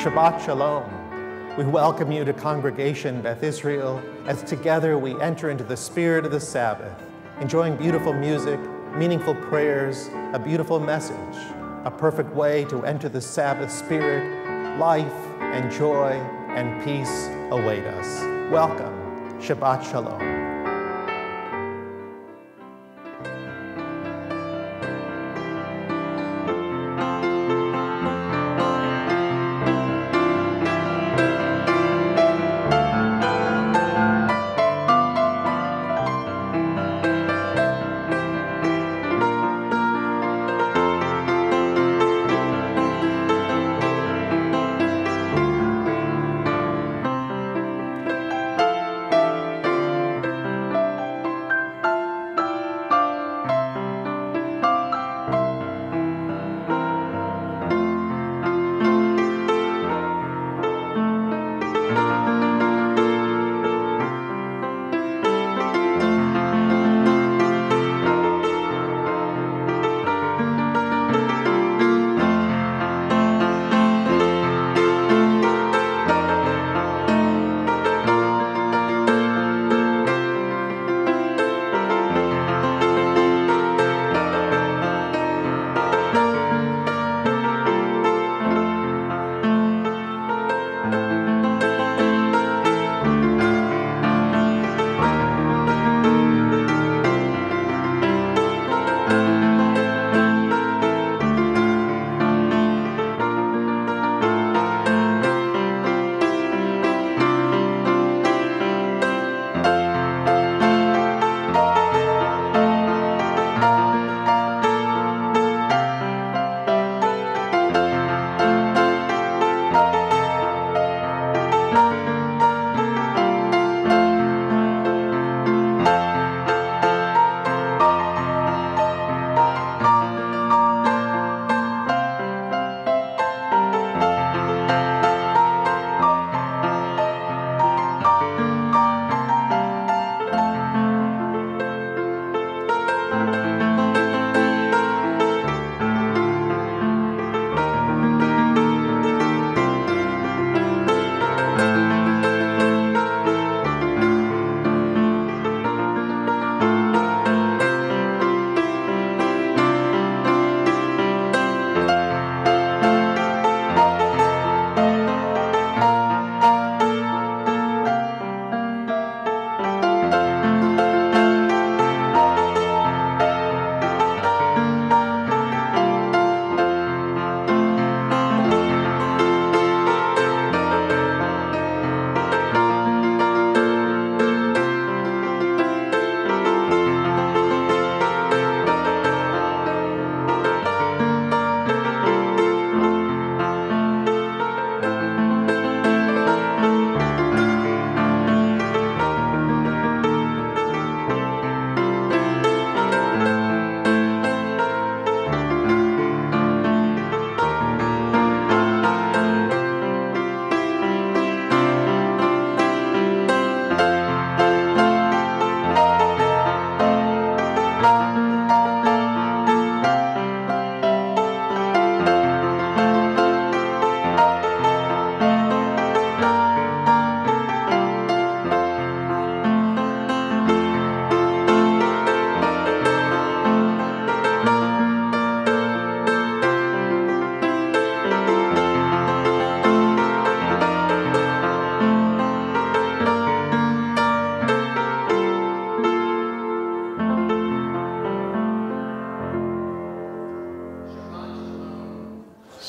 Shabbat Shalom. We welcome you to Congregation Beth Israel as together we enter into the spirit of the Sabbath, enjoying beautiful music, meaningful prayers, a beautiful message, a perfect way to enter the Sabbath spirit. Life and joy and peace await us. Welcome. Shabbat Shalom.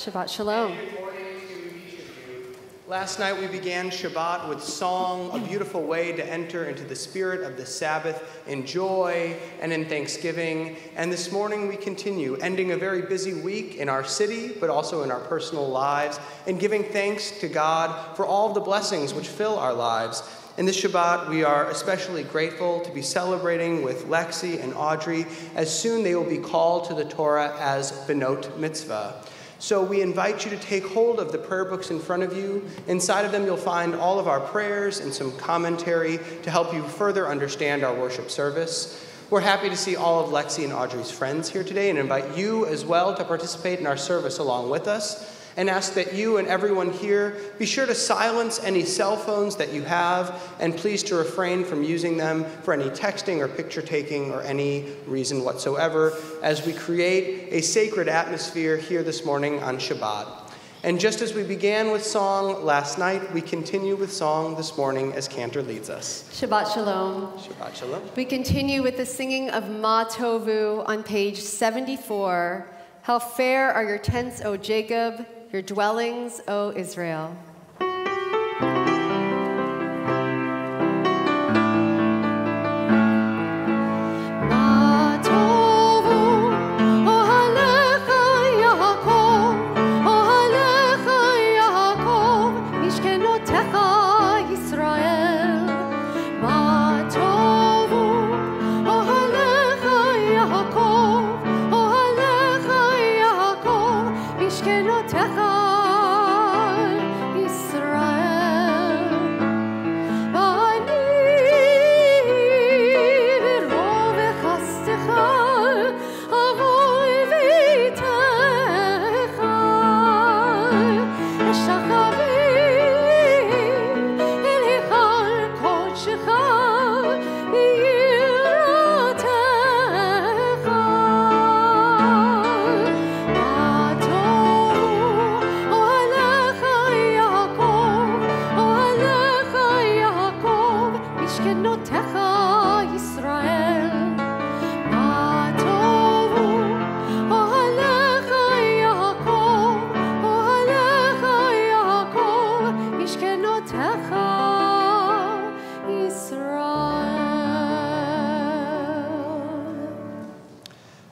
Shabbat Shalom. Good morning to each of you. Last night we began Shabbat with song, a beautiful way to enter into the spirit of the Sabbath in joy and in thanksgiving. And this morning we continue, ending a very busy week in our city, but also in our personal lives, and giving thanks to God for all of the blessings which fill our lives. In this Shabbat, we are especially grateful to be celebrating with Lexi and Audrey, as soon they will be called to the Torah as Bat Mitzvah. So we invite you to take hold of the prayer books in front of you. Inside of them, you'll find all of our prayers and some commentary to help you further understand our worship service. We're happy to see all of Lexi and Audrey's friends here today and invite you as well to participate in our service along with us. and ask that you and everyone here be sure to silence any cell phones that you have, and please to refrain from using them for any texting or picture taking or any reason whatsoever as we create a sacred atmosphere here this morning on Shabbat. And just as we began with song last night, we continue with song this morning as Cantor leads us. Shabbat Shalom. Shabbat Shalom. We continue with the singing of Ma Tovu on page 74. How fair are your tents, O Jacob, your dwellings, O Israel.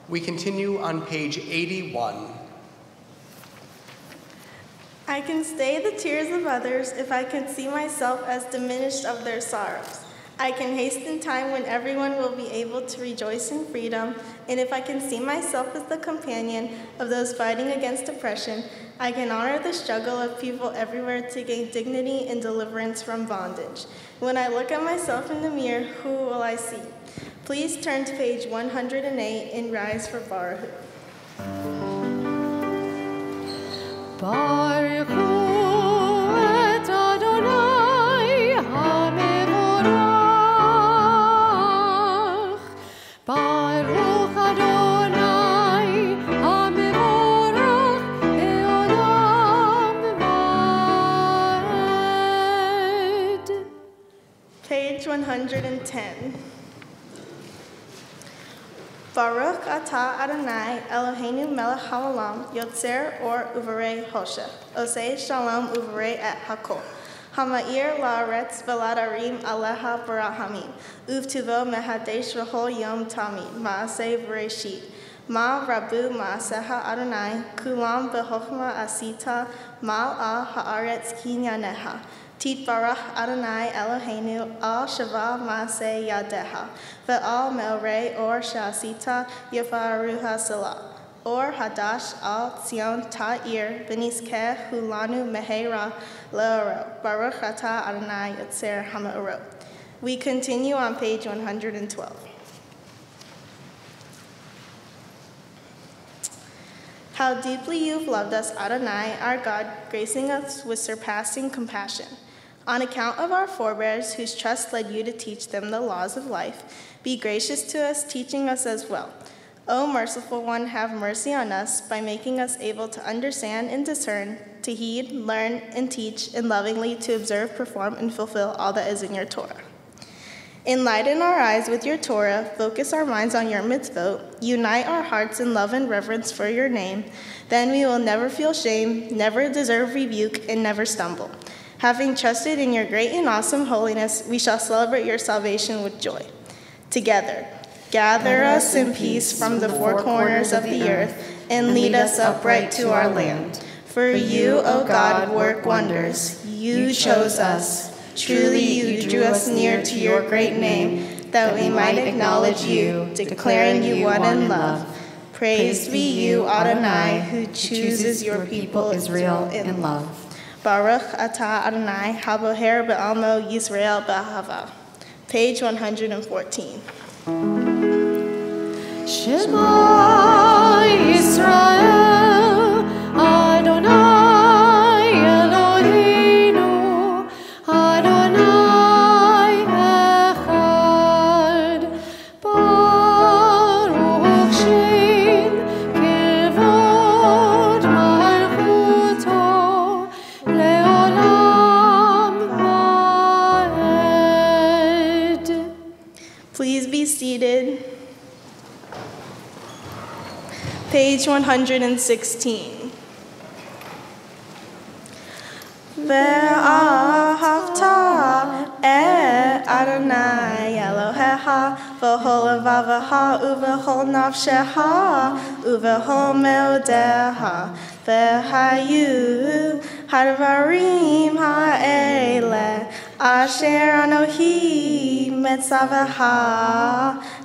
We continue on page 81. I can stay the tears of others if I can see myself as diminished of their sorrows. I can hasten time when everyone will be able to rejoice in freedom, and if I can see myself as the companion of those fighting against oppression, I can honor the struggle of people everywhere to gain dignity and deliverance from bondage. When I look at myself in the mirror, who will I see? Please turn to page 108 and rise for Baruch. Baruch hu et Adonai hamevorach. Baruch Adonai hamevorach le'olam va'ed. Page 110. Baruch atah Adonai Eloheinu melech haolam yotzer or uvarei hoshech osei shalom uvarei et hakol hama'ir la'aretz v'ladarim aleha barahamim uvtuvo mehadesh v'hol yom tamid ma'aseh v'reshit ma rabu ma'aseha Adonai kulam b'chochma asita mal'a ha'aretz kinyaneha Titbarach Adonai Eloheinu al shava ma'aseh yadeha ve'al me'orei or sha'asita yafaruha salah or hadash al tzion ta'ir b'niskeh hulanu mehera le'oro Baruch atah Adonai yotzer hama'orot. We continue on page 112. How deeply you've loved us, Adonai, our God, gracing us with surpassing compassion. On account of our forebears, whose trust led you to teach them the laws of life, be gracious to us, teaching us as well. O merciful one, have mercy on us by making us able to understand and discern, to heed, learn, and teach, and lovingly to observe, perform, and fulfill all that is in your Torah. Enlighten our eyes with your Torah, focus our minds on your mitzvot, unite our hearts in love and reverence for your name. Then we will never feel shame, never deserve rebuke, and never stumble. Having trusted in your great and awesome holiness, we shall celebrate your salvation with joy. Together, gather us in peace from the four corners of the earth, and lead us upright to our land. For you, O God, work wonders. You chose us. Truly you drew us near to your great name, that we might acknowledge you, declaring you one in love. Praised be you, Adonai, who chooses your people Israel in love. Baruch atah Adonai, haboher be'almo Yisrael b'ahava. Page 114. Shema Yisrael, Adonai Please be seated. Page 116. Ve'ahavta et Adonai Elohecha v'chol levavecha uv'chol nafshecha uv'chol meodecha ve'hayu hadvarim ha'ele asher anohi metzavecha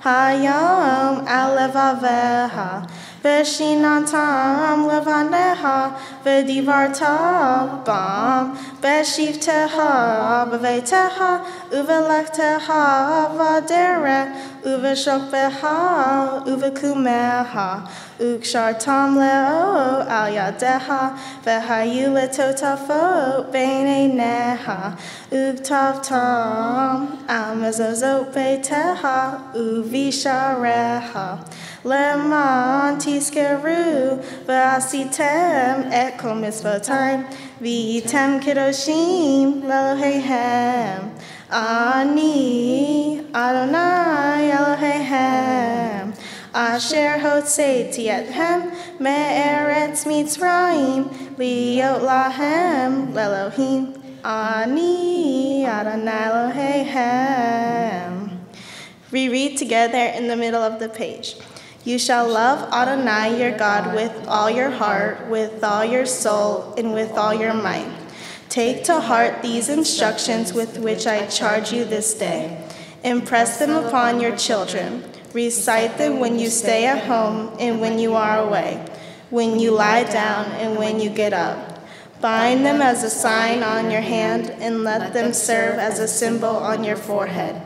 hayom al levavecha Veshinantam levaneha, vedivarta bam, veshivteha, beveteha, uvelechteha, vadere, uveshokbeha, uvekumeha, ukshartam leo al yadeha, vehayu letotafo, beineneha, uktavtam, al mezozot beteha, uvishareha. Leman tiskeru v'asitem et kol mitzvotai v'item kedoshim l'Eloheichem. Ani Adonai Eloheichem asher hotzeiti etchem me'eretz Mitzrayim liot lahem l'Elohim. Ani Adonai Eloheichem. Reread together in the middle of the page. You shall love Adonai your God with all your heart, with all your soul, and with all your might. Take to heart these instructions with which I charge you this day. Impress them upon your children. Recite them when you stay at home and when you are away, when you lie down and when you get up. Bind them as a sign on your hand and let them serve as a symbol on your forehead.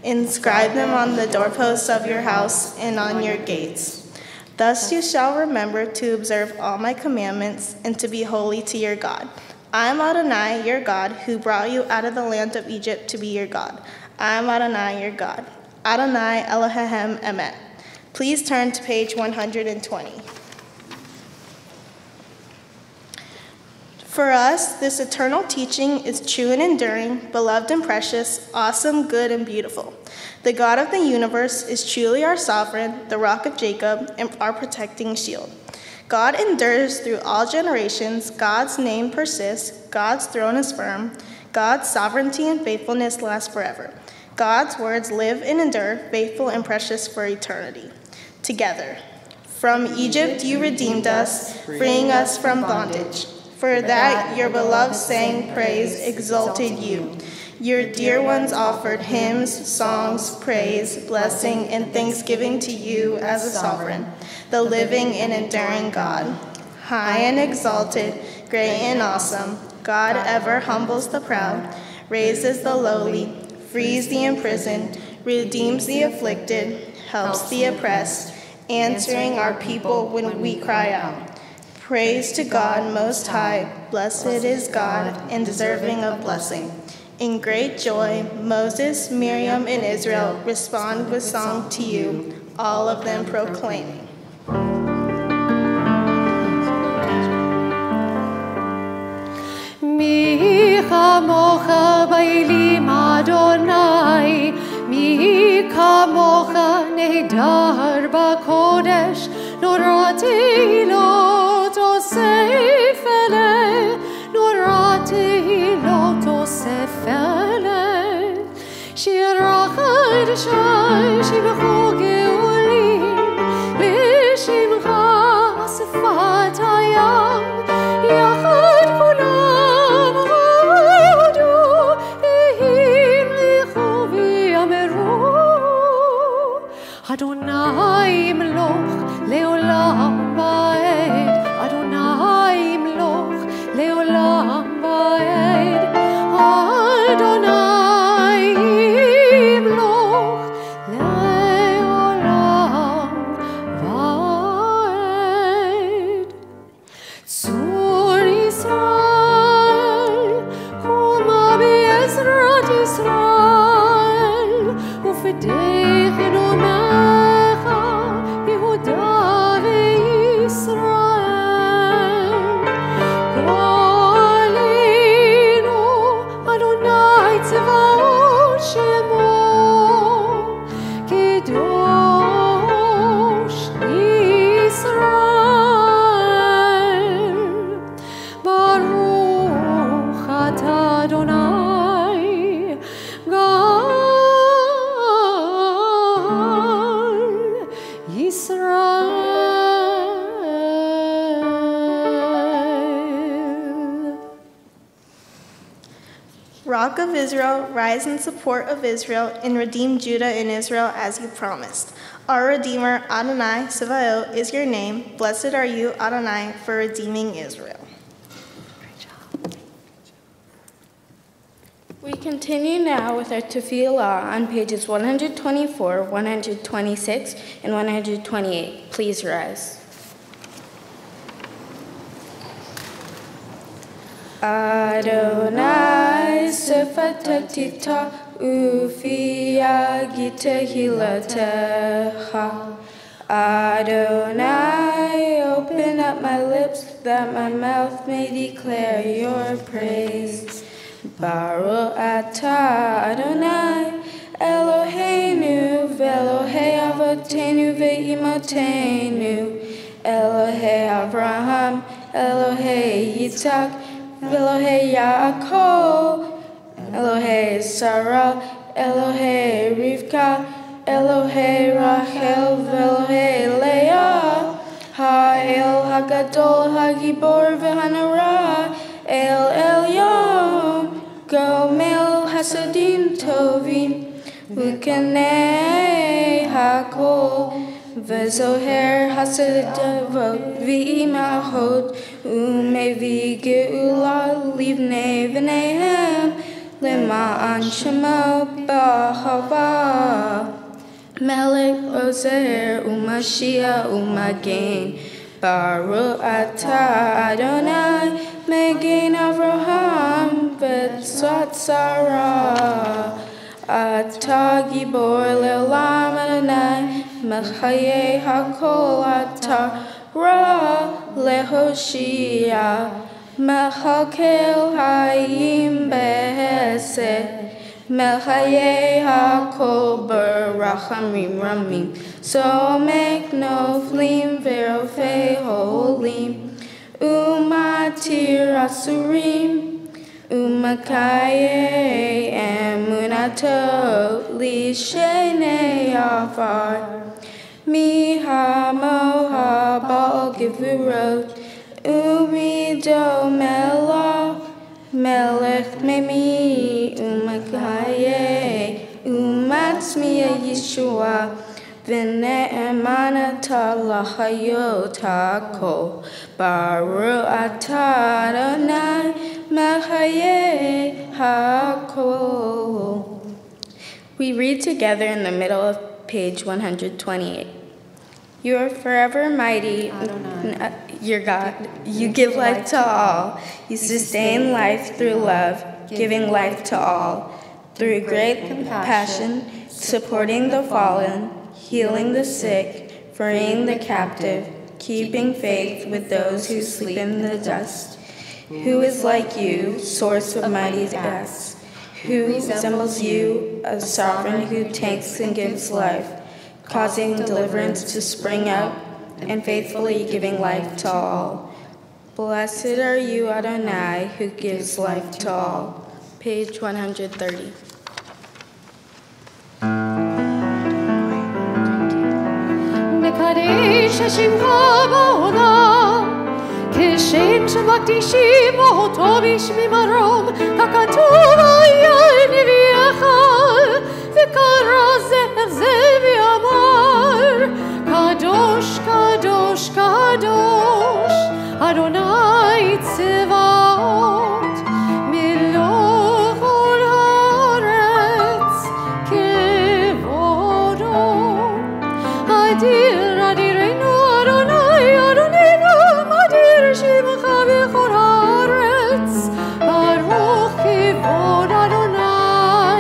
Inscribe them on the doorposts of your house and on your gates. Thus you shall remember to observe all my commandments and to be holy to your God. I am Adonai, your God, who brought you out of the land of Egypt to be your God. I am Adonai, your God. Adonai Elohim Emet. Please turn to page 120. For us, this eternal teaching is true and enduring, beloved and precious, awesome, good, and beautiful. The God of the universe is truly our sovereign, the rock of Jacob, and our protecting shield. God endures through all generations. God's name persists. God's throne is firm. God's sovereignty and faithfulness last forever. God's words live and endure, faithful and precious for eternity. Together. From Egypt you redeemed us, freeing us from bondage. For that your beloved sang praise, exalted you. Your dear ones offered hymns, songs, praise, blessing, and thanksgiving to you as a sovereign, the living and enduring God. High and exalted, great and awesome, God ever humbles the proud, raises the lowly, frees the imprisoned, redeems the afflicted, helps the oppressed, answering our people when we cry out. Praise to God Most High, blessed is God, and deserving of blessing. In great joy, Moses, Miriam, and Israel respond with song to you, all of them proclaiming. Mi chamocha ba'elim Adonai, mi kamocha nehedar b'kodesh, norati lo tosef ele, norati lo tosef ele. Shir achad shai shivcho geulim, lishimcha sefat hayam, yachad kulam hodu, ehim lichu v'yameru. Adonai imloch leolam va'ed, Adonai imloch leolam va'ed, Adonai imloch leolam Rock of Israel, rise in support of Israel and redeem Judah and Israel as you promised. Our Redeemer, Adonai, Sevaot, is your name. Blessed are you, Adonai, for redeeming Israel. We continue now with our tefillah on pages 124, 126, and 128. Please rise. Adonai sefatatita ufia gitehilatecha. Adonai, open up my lips that my mouth may declare your praise. Baruch atah Adonai, Eloheinu, ve'Elohei avotenu ve'imotenu, Elohei Avraham, Elohei Yitzhak, Elohei Yaakov, Elohei Sarah, Elohei Rivka, Elohei Rachel, Elohei Leah, Ha'el Hagadol, Hagibor ve'Hanara, El Elyon, Gomel Hasadim Tovim, Ukanei Hakol, Vezoher Hasadavot, V'imahot, Umevi Geula, Livnei V'nehem, Lema'an Shemo B'ahava, Melech Ozer, Umashia, Umagen, Baruch atah Adonai, Megain Avraham, Betzat Sarah, Atah Gibor Le'olam Adonai, Mechaye Hakol Atah Ra Lehoshia, Mechakel Hayim Behesed, Mechaye Hakol Barachamim Ramim, So make no flim Verofei Holim, Umatir Asurim, Umakaye Emunato Lishenei Afar, Mihamo Habal Givurot, Umido Mela, Melech Memi, Umakaye, Umatzmiya Yeshua, V'ne'emanata l'chayot hakol, Baruch atah Adonai, Mechayeh hakol. We read together in the middle of page 128. You are forever mighty, your God. You give life to all. You sustain life through love, giving life to all. Through great compassion, supporting the fallen, healing the sick, freeing the captive, keeping faith with those who sleep in the dust. Who is like you, source of mighty acts? Who resembles you, a sovereign who takes and gives life, causing deliverance to spring up, and faithfully giving life to all? Blessed are you, Adonai, who gives life to all. Page 130. נקדש שמך בעולם, כשם שמקדישים אותו בשמי מרום, ככתוב היה נביאך, וקרא זכר זה ואמר, קדוש, קדוש, קדוש, אדוני צבאות, מלוך כל הארץ כבודו. אדיר, אדירנו, אדוני, אדוננו, אדיר שמך בכל הארץ, ברוך כבוד אדוני,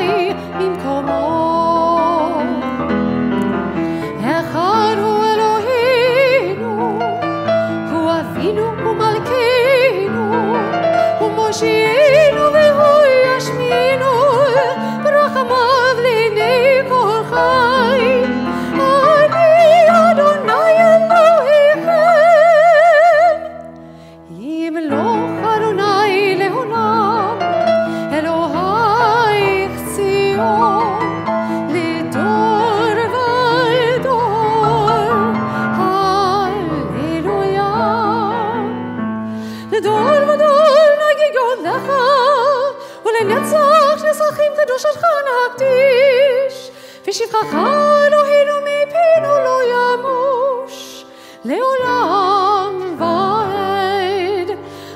לשבחך אלוהינו מפינו לא ימוש לעולם ועד.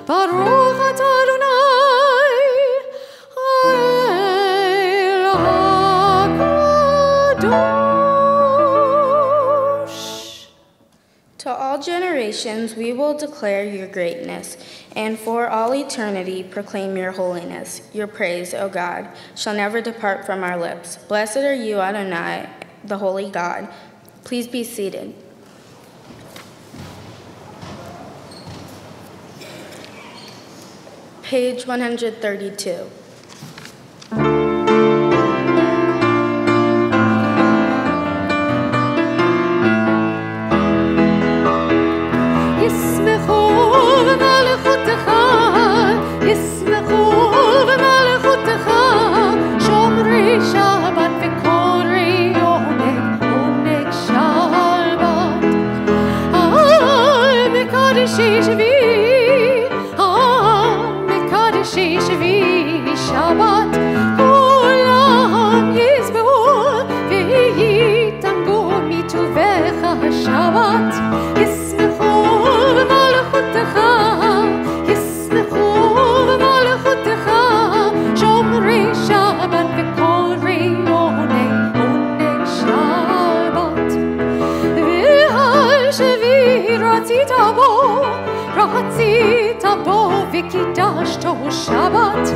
ברוך אתה אדוני האל הקדוש. To all generations we will declare your greatness, and for all eternity proclaim your holiness. Your praise, O God, shall never depart from our lips. Blessed are you, Adonai, the holy God. Please be seated. Page 132. רצית בו וקידשתו שבת,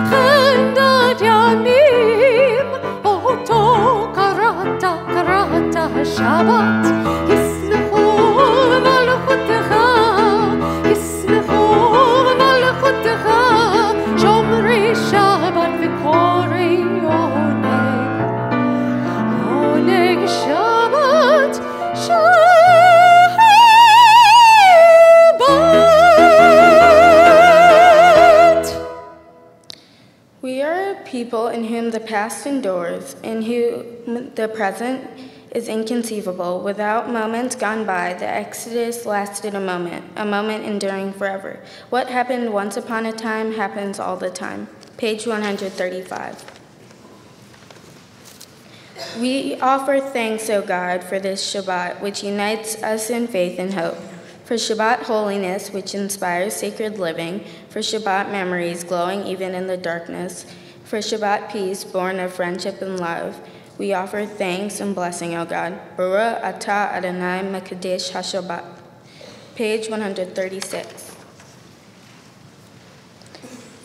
חנדת ימים אותו קראת השבת. ישמחו במלכותך, ישמחו במלכותך, שומרי שבת וקוראי עונג שבת, people in whom the past endures, in whom the present is inconceivable. Without moments gone by, the Exodus lasted a moment enduring forever. What happened once upon a time happens all the time. Page 135. We offer thanks, O God, for this Shabbat, which unites us in faith and hope. For Shabbat holiness, which inspires sacred living. For Shabbat memories glowing even in the darkness. For Shabbat peace, born of friendship and love, we offer thanks and blessing, O God. Baruch atah Adonai Mekadesh HaShabbat. Page 136.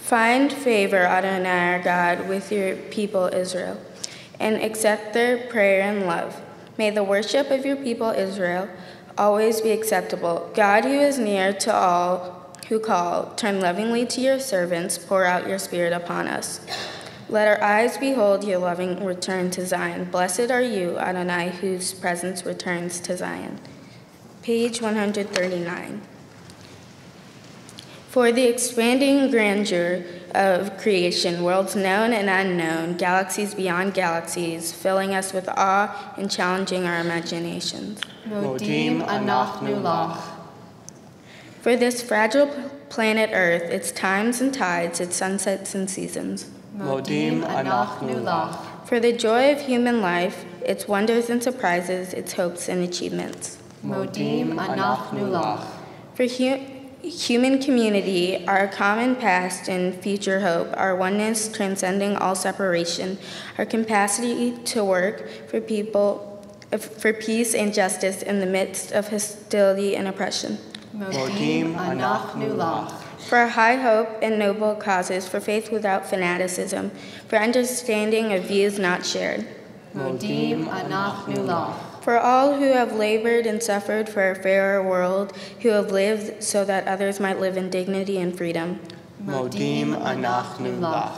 Find favor, Adonai our God, with your people Israel, and accept their prayer and love. May the worship of your people Israel always be acceptable. God, who is near to all who call, turn lovingly to your servants, pour out your spirit upon us. Let our eyes behold your loving return to Zion. Blessed are you, Adonai, whose presence returns to Zion. Page 139. For the expanding grandeur of creation, worlds known and unknown, galaxies beyond galaxies, filling us with awe and challenging our imaginations. Modim anachnu lach. For this fragile planet Earth, its times and tides, its sunsets and seasons. Modim anachnu lach. For the joy of human life, its wonders and surprises, its hopes and achievements. Modim anachnu lach. For human community, our common past and future hope, our oneness transcending all separation, our capacity to work for peace and justice in the midst of hostility and oppression. Modim anachnu lach. For high hope and noble causes, for faith without fanaticism, for understanding of views not shared. Modim anachnu lach. For all who have labored and suffered for a fairer world, who have lived so that others might live in dignity and freedom. Modim anachnu lach.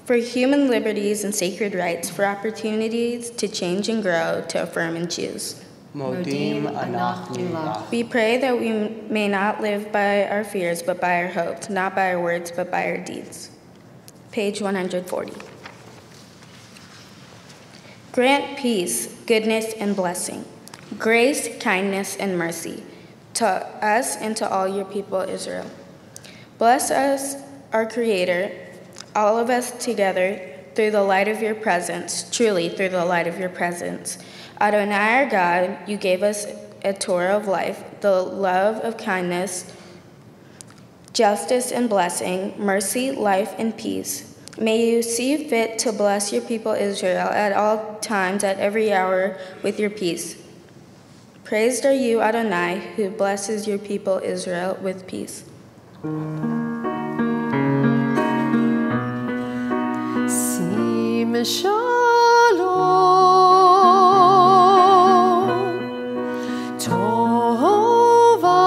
For human liberties and sacred rights, for opportunities to change and grow, to affirm and choose. Modim anachnu lach. We pray that we may not live by our fears, but by our hopes, not by our words, but by our deeds. Page 140. Grant peace, goodness, and blessing, grace, kindness, and mercy to us and to all your people, Israel. Bless us, our Creator, all of us together, through the light of your presence, truly through the light of your presence. Adonai our God, you gave us a Torah of life, the love of kindness, justice and blessing, mercy, life, and peace. May you see fit to bless your people Israel at all times, at every hour, with your peace. Praised are you, Adonai, who blesses your people Israel with peace. Sim shalom, tova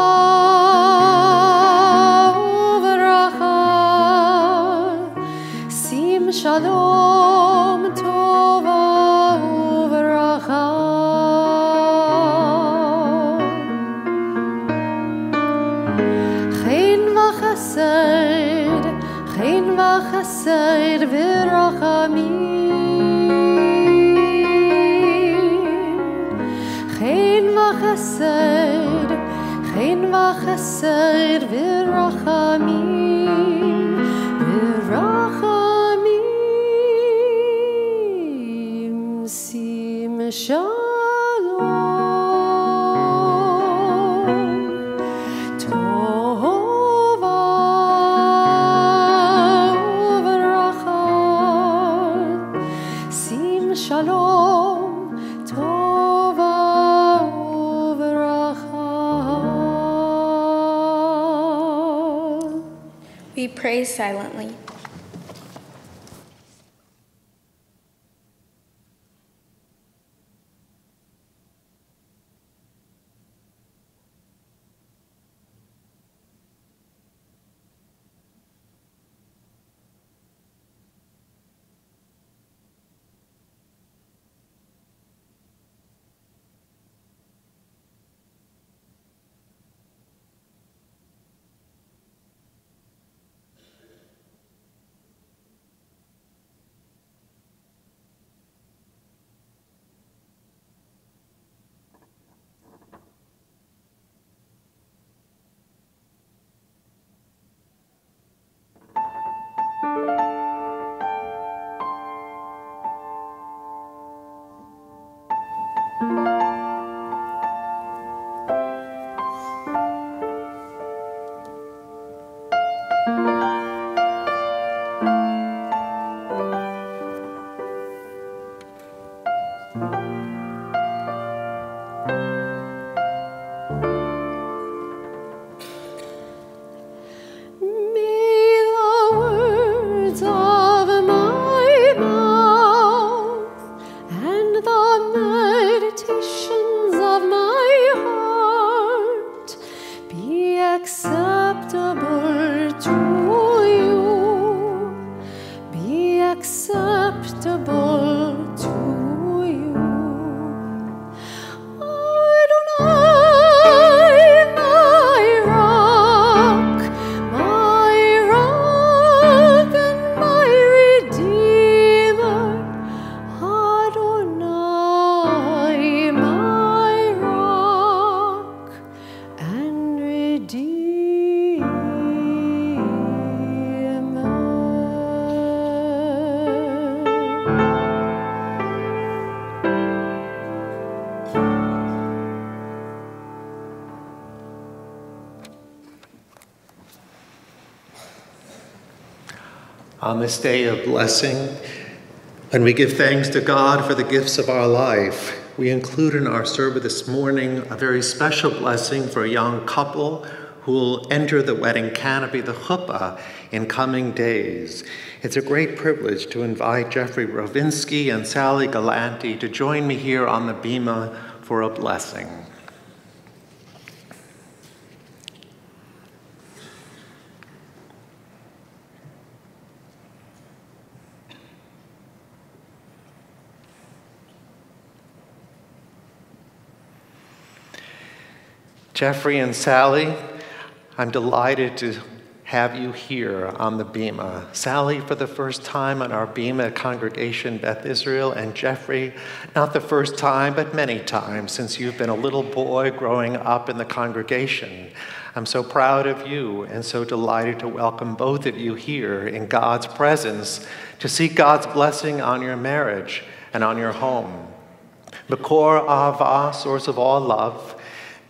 uvracha. Sim shalom, tova uvracha. Chen v'chesed, chen v'chesed v'rachamim. Chen v'chesed, chen v'chesed v'rachamim, v'rachamim. Sim shalom. Shalom, tova uvracha. We pray silently. On this day of blessing, when we give thanks to God for the gifts of our life, we include in our service this morning a very special blessing for a young couple who will enter the wedding canopy, the chuppah, in coming days. It's a great privilege to invite Jeffrey Rovinsky and Sally Galanti to join me here on the bima for a blessing. Jeffrey and Sally, I'm delighted to have you here on the bima. Sally, for the first time on our bima at Congregation Beth Israel, and Jeffrey, not the first time, but many times since you've been a little boy growing up in the congregation. I'm so proud of you and so delighted to welcome both of you here in God's presence to seek God's blessing on your marriage and on your home. Makor Ahava, source of all love,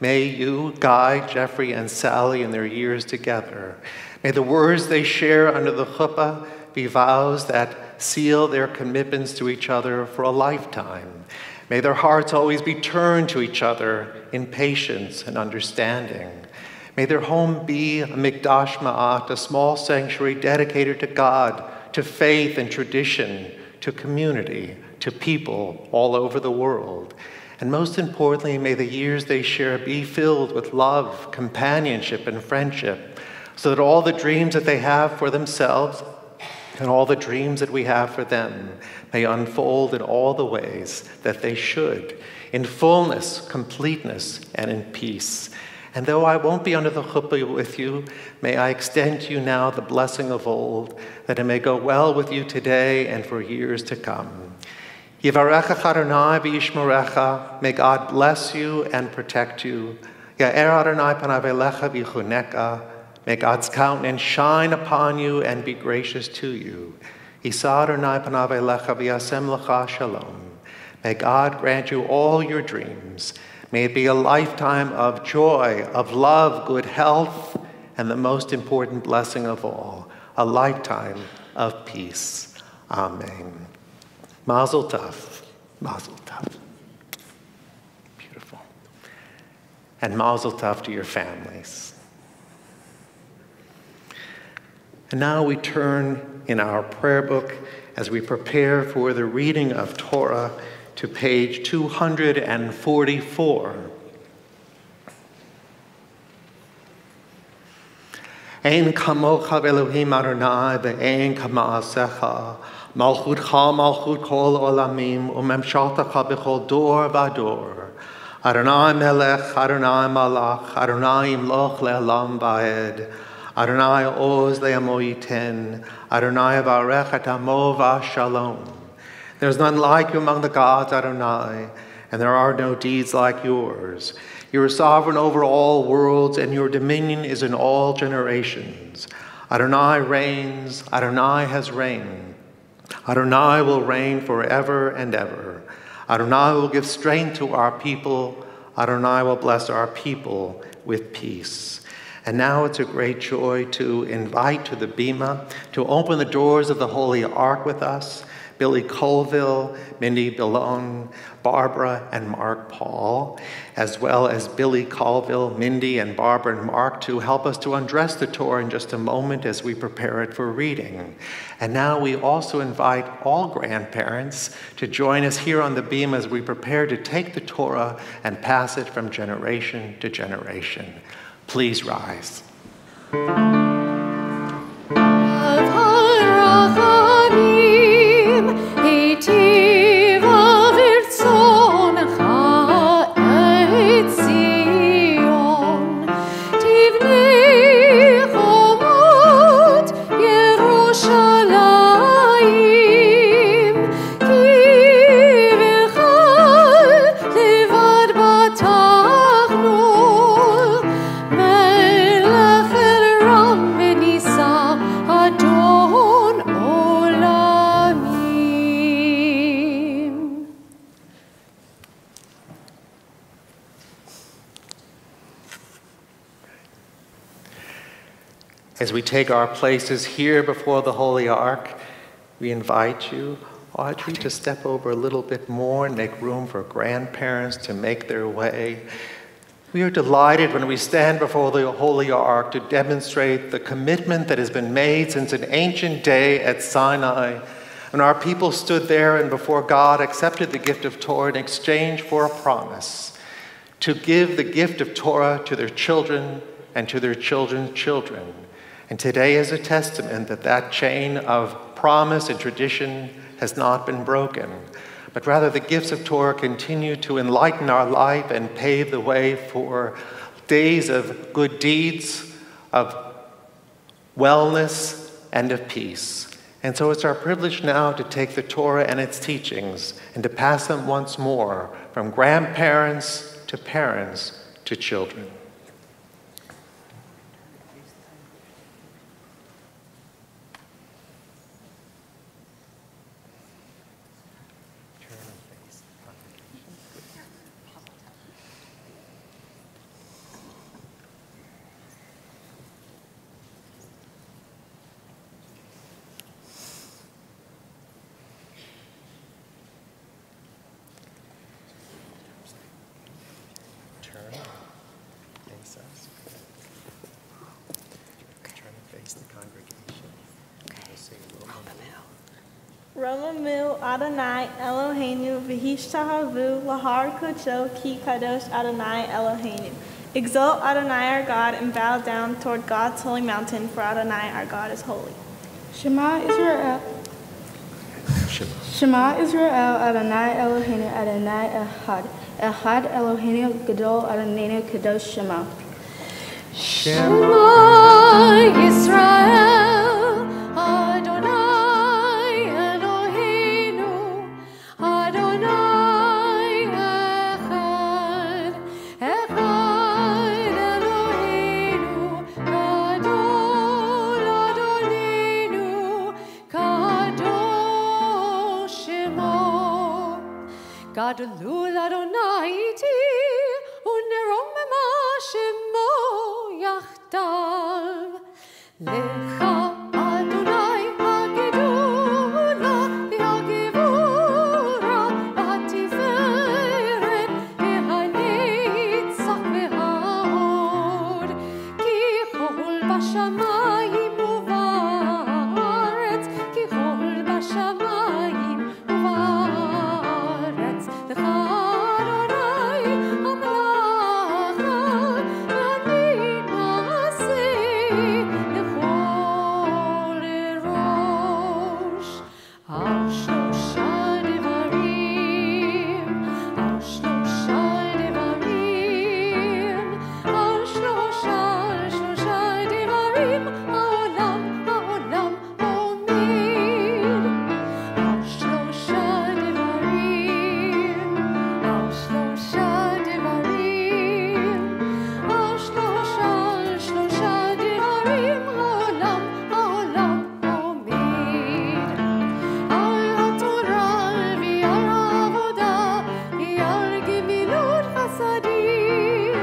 may you guide Jeffrey and Sally in their years together. May the words they share under the chuppah be vows that seal their commitments to each other for a lifetime. May their hearts always be turned to each other in patience and understanding. May their home be a mikdash ma'at, a small sanctuary dedicated to God, to faith and tradition, to community, to people all over the world. And most importantly, may the years they share be filled with love, companionship, and friendship, so that all the dreams that they have for themselves and all the dreams that we have for them may unfold in all the ways that they should, in fullness, completeness, and in peace. And though I won't be under the chuppah with you, may I extend to you now the blessing of old, that it may go well with you today and for years to come. Yivarecha Adonai v'yishmerecha, may God bless you and protect you. Ya'er Adonai panav elecha v'yichuneka, may God's countenance shine upon you and be gracious to you. Yisa Adonai panav elecha v'yasem lecha shalom. May God grant you all your dreams. May it be a lifetime of joy, of love, good health, and the most important blessing of all, a lifetime of peace. Amen. Mazel tov. Mazel tov. Beautiful. And mazel tov to your families. And now we turn in our prayer book as we prepare for the reading of Torah to page 244. Ein kamocha Elohim Adonai ve'ein kama'asecha malchutcha malchut kol olamim umemshaltecha b'chol dor v'ador Adonai melech Adonai malach Adonai imloch le'olam va'ed Adonai oz le'amo yiten Adonai varech et amo v'shalom. There is none like you among the gods, Adonai, and there are no deeds like yours. You are sovereign over all worlds, and your dominion is in all generations. Adonai reigns, Adonai has reigned. Adonai will reign forever and ever. Adonai will give strength to our people. Adonai will bless our people with peace. And now it's a great joy to invite to the bima, to open the doors of the Holy Ark with us, Billy Colville, Mindy Billon, Barbara and Mark Paul, as well as Billy Colville, Mindy and Barbara and Mark to help us to undress the Torah in just a moment as we prepare it for reading. And now we also invite all grandparents to join us here on the beam as we prepare to take the Torah and pass it from generation to generation. Please rise. As we take our places here before the Holy Ark, we invite you, Audrey, to step over a little bit more and make room for grandparents to make their way. We are delighted when we stand before the Holy Ark to demonstrate the commitment that has been made since an ancient day at Sinai, when our people stood there and before God accepted the gift of Torah in exchange for a promise to give the gift of Torah to their children and to their children's children. And today is a testament that that chain of promise and tradition has not been broken, but rather the gifts of Torah continue to enlighten our life and pave the way for days of good deeds, of wellness, and of peace. And so it's our privilege now to take the Torah and its teachings and to pass them once more from grandparents to parents to children. turn and face us. Turn and face the congregation. We'll say Roma Mu Adonai Eloheinu v'hishtahavu lahar kodsho ki kadosh Adonai Eloheinu. Exalt Adonai our God and bow down toward God's holy mountain, for Adonai our God is holy. Shema Israel. Shema Israel, Adonai Eloheinu, Adonai Echad. Echad Eloheinu Gadol, Adonai Kadosh Shema. Shema Yisrael, Adonai Eloheinu, Adonai Echad. Echad Eloheinu, Gadol Adonai Kadosh Shema. Gadolul Adonai iti, uneromema Shemo yachdav. Lecha Adonai hagedula, v'hagevura, v'hatiferet, v'hanitzach v'hahod. Ki chol b'shamayim u'va'aretz, ki chol b'shamayim u'va'aretz. Lecha Adonai hamlacha, v'ani na'aseh lechol rosh. Al shlosha devarim, al shlosha devarim, al shlosha devarim, ha'olam omed. Al shlosha devarim, al shlosha devarim, al shlosha devarim, ha'olam omed. Al haTorah v'al ha'avodah v'al gemilut chasadim.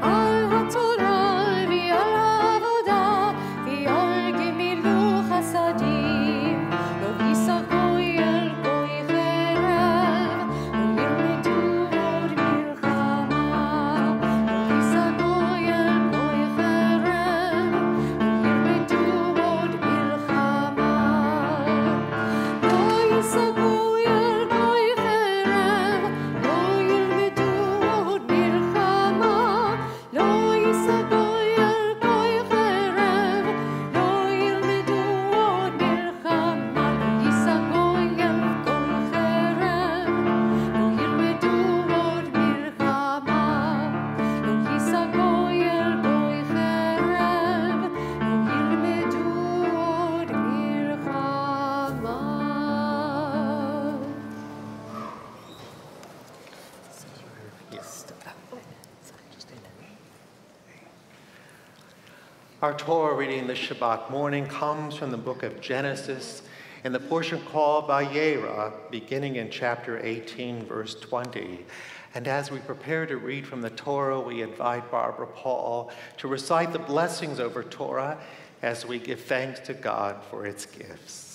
Al haTorah v'al ha'avodah v'al gemilut chasadim. Lo yisa goy el goy cherev, lo yilmedu od milchama. Lo yisa goy el goy cherev, lo yilmedu od milchama. Lo yisa goy el goy cherev, lo yilmedu od milchama. Lo yisa goy el goy cherev, lo yilmedu od milchama. Lo yisa goy el goy cherev, lo yilmedu od milchama. Lo yisa goy el goy cherev, lo yilmedu od milchama. Our Torah reading this Shabbat morning comes from the book of Genesis in the portion called Vayera, beginning in chapter 18, verse 20. And as we prepare to read from the Torah, we invite Barbara Paul to recite the blessings over Torah as we give thanks to God for its gifts.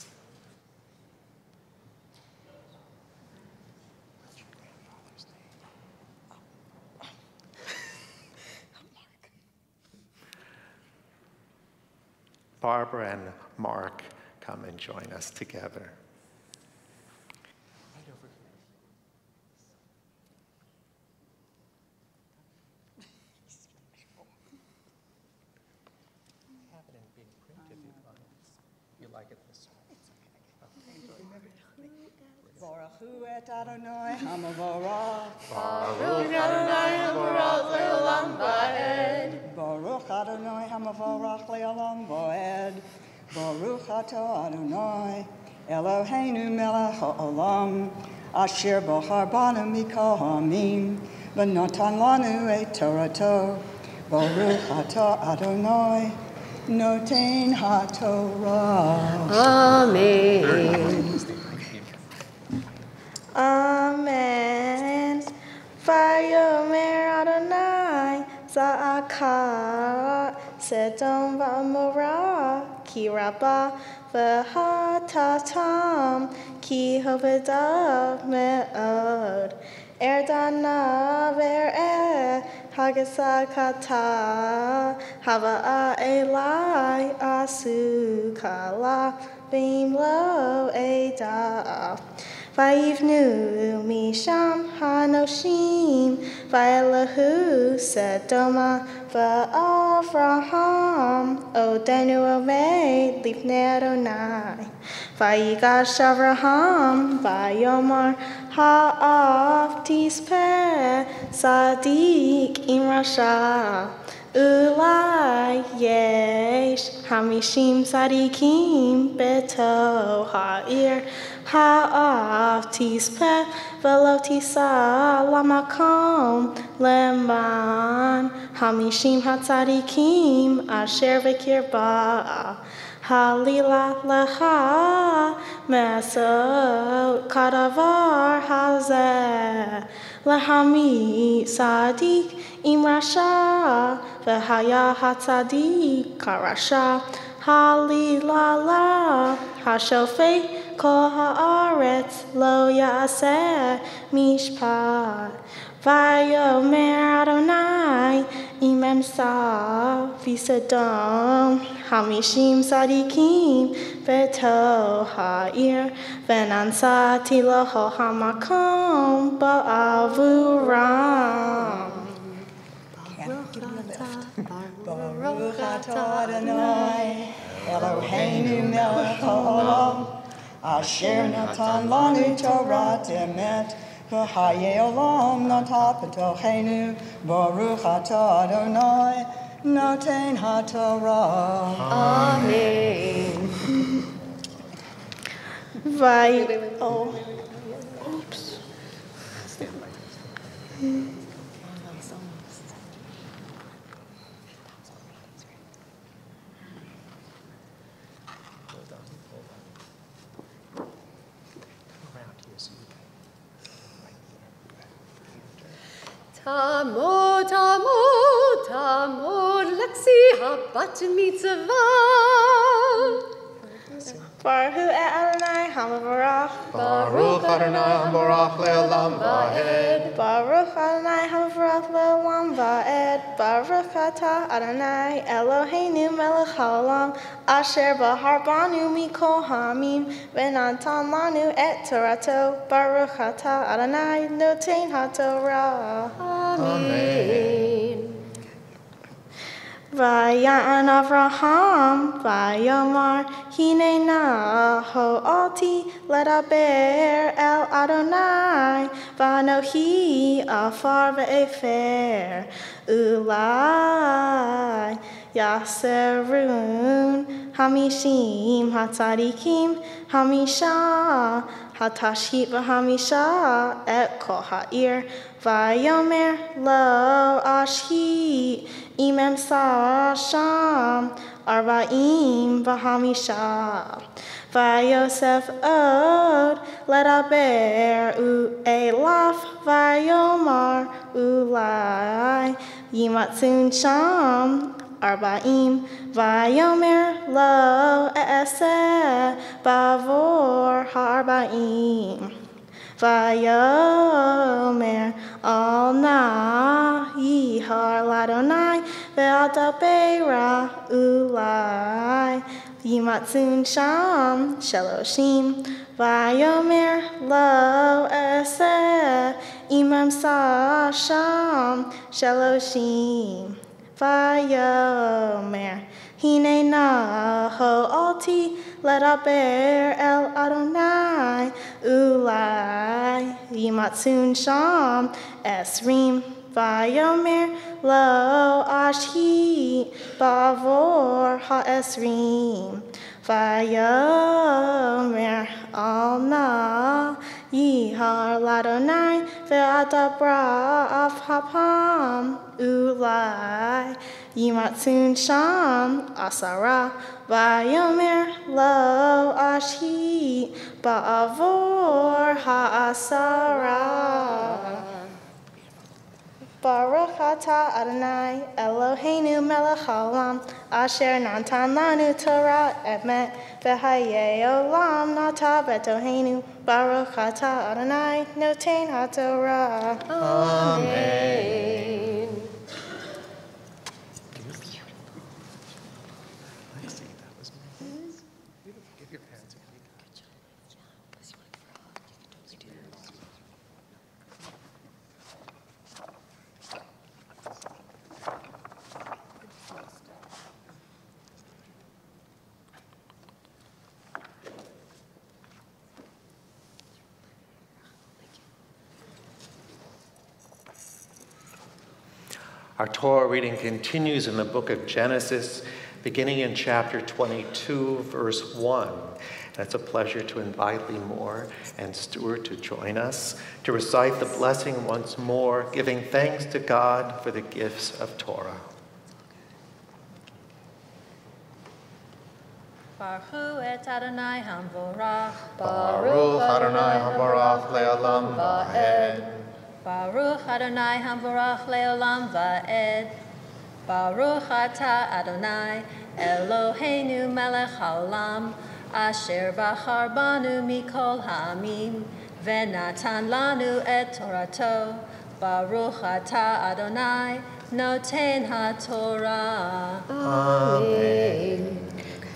Barbara and Mark come and join us together. You like it this way? Baruch hu et Adonai hamavorach. Baruch Adonai Baruch le'olam va'ed. Baruch Adonai hamavorach le'olam va'ed. Baruch ato Adonai Eloheinu melech ha'olam. Asher bohar banu mikol ha'amim. V'notan lanu et Torato. Baruch ato Adonai noten ha'torah. Amen. Amen. Vayomer Adonai Za'aka Sedom v'amorah Ki rabbah v'hatatam Ki hovedah me'od Erdana v'er'eh Hagasakata, Hava Elai, Asukala, Bimlo Eda. Vayivnu Misham Hanoshim, Vayelahu Sedoma, Va'avraham, Odenu Omei, Lifnei Adonai. Vayigash Avraham, Vayomar, Ha'av Tispe, Sadiq Imrasha. Ulai yesh hamishim sadikim beto ha'ir ha'av tispe velo tisa lamakom leman hamishim hatzadikim asher v'kirba halila lecha meso kadavar hazeh lahami sadiq imrasha v'haya hatzadik karasha halilala hashofei kol haaretz lo yaseh mishpat vayomer Adonai imem sa v'sedom hamishim sadikim beto ha'ir v'nansati loho hamakom ba'avuram. Baruch atah Adonai, Eloheinu melech haolam, asher natan lanu Torah emet, v'chayei olam natan b'tochenu. Baruch atah Adonai, noten haTorah. Amen. Oops. Tamod, tamod, tamod, lexi Bat Mitzvah. Baruch Adonai Hamavarach. Baruch Adonai Hamorach Le'olam Va'ed. Baruch Adonai Hamavarach Le'olam Va'ed. Baruch atah Adonai Eloheinu melech haolam, asher bahar banu mikol hamim, v'natan lanu et Torato. Baruch atah Adonai noten haTorah. Amen. Vayan Avraham, Vayomar, Hinena ho'ati, ledaber el Adonai, Vanohi afar ve'efer, Ulai yaserun, Hamishim hatzadikim, Hamisha, Hatashit v'hamisha, et kol ha'ir, Vayomer lo ashit, Imem Sasham, Arba'im v'hamisha. Vayosef od, ledaber u'elaf, Vayomar ulai, Yimatzun sham, Arba'im, Vayomer lo eseh, Bavor ha'arba'im. Vayomer al na yihar ladonai ve'adabera ulai yimatzun sham shaloshim. Vayomer lo eseh imam sa sham shaloshim. Vayomer hinena ho'ati ledaber el Adonai ulai yimatzun sham esrim. Vayomer lo ashit bavor ha'esrim. Vayomer al na yihar ladonai ve'adabra af hapam ulai yimatzun sham asara. Vayomer lo ashit ba'avor ha'asara. Baruch atah Adonai Eloheinu melech haolam, asher natan lanu Torah emet, v'chayei olam natan b'tochenu. Baruch atah Adonai noten haTorah. Amen. Our Torah reading continues in the book of Genesis, beginning in chapter 22, verse 1. And it's a pleasure to invite Limor and Stuart to join us to recite the blessing once more, giving thanks to God for the gifts of Torah. Baruch et Adonai Hamvorach. Baruch Adonai Hamvorach le'olam va'ed. Baruch Adonai Hamvorach le'olam va'ed. Baruch atah Adonai Eloheinu melech haolam asher bachar banu mikol ha'amim venatan lanu et torato. Baruch atah Adonai noten ha'torah. Amen.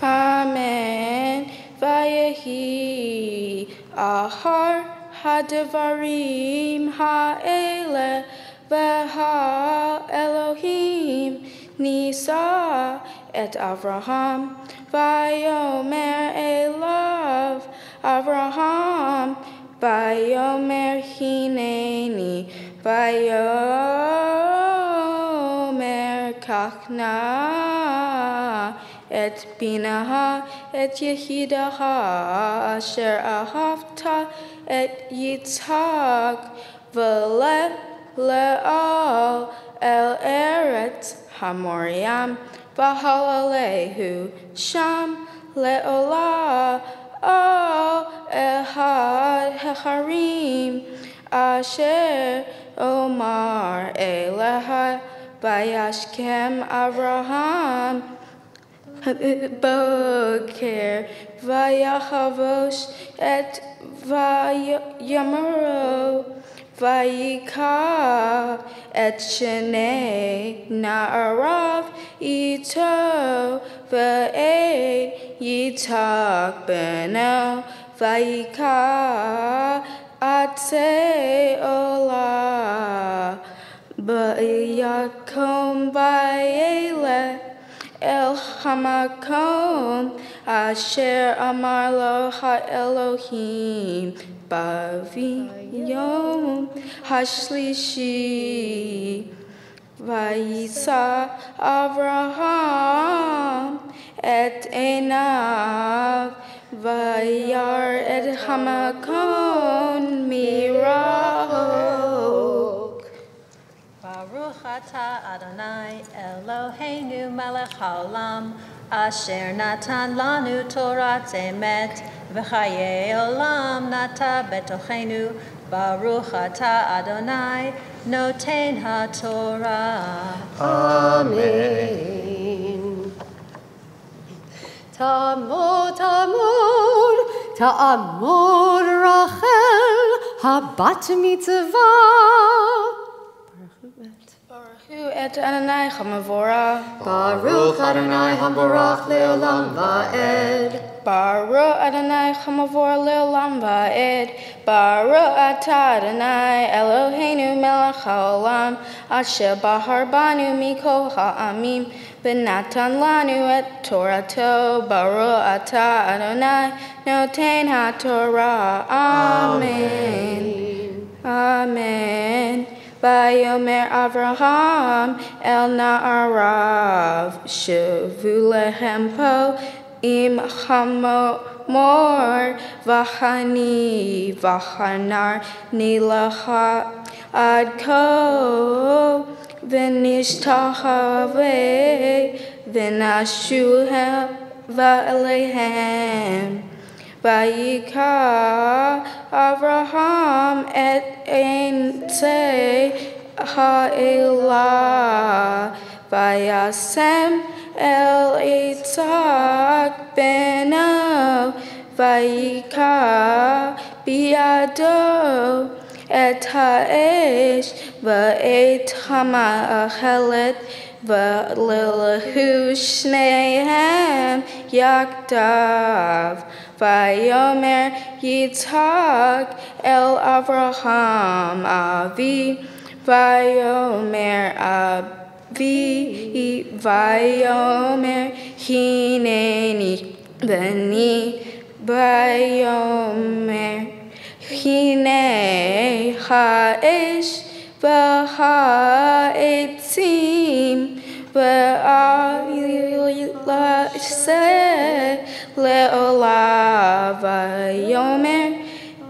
Amen. Vayehi ahar hadvarim ha'ele v'ha Elohim nisa et Avraham vayomer elav Avraham vayomer hineni vayomer kachna et binaha et yehidaha asher ahavta et Yitzhak v'le le'al el eretz hamoriam v'halalehu sham le'olah al ehad hecharim asher omar eleha vayashkem Avraham Boker vayachavosh et vayamaro vayika et shenei na'arav ito v'ed Yitzhak beno vayika atse olah bayakom vayeleh El Hamakom Asher Amar Lo HaElohim Baviyom Hashlishi Vayisa Avraham Et Enav Vayar Et Hamakom Mirahok. Baruch atah Adonai Eloheinu melech haolam asher natan lanu Torat emet v'chayei olam nata betochenu. Baruch atah Adonai noten haTorah. Amen. Ta'amod, ta'amod, ta'amod Rachel habat mitzvah. Baruch et Adonai Hamvorach. Baruch Adonai Hamvorach le'olam va'ed. Baruch Adonai Hamvorach le'olam va'ed. Baruch atah Adonai Eloheinu melech haolam asher bahar banu mikol ha'amim v'natan lanu et torato. Baruch atah Adonai noten ha'torah. Amen. Amen. Vayomer Avraham el na'arav shevu lehem po im hamor v'hani v'hanar nilacha ad ko v'nishtahave v'nashu v'alehem. Vayika Avraham et Einse ha'elah Vayasem el Yitzhak beno Vayika biado et ha'esh va'et hama'achelet v'lilahu shnehem yakdav. Vayomer Yitzhak el Avraham avi, Vayomer avi, Vayomer hineni beni, Vayomer hine ha'esh v'ha'etzim Le'olah vayomer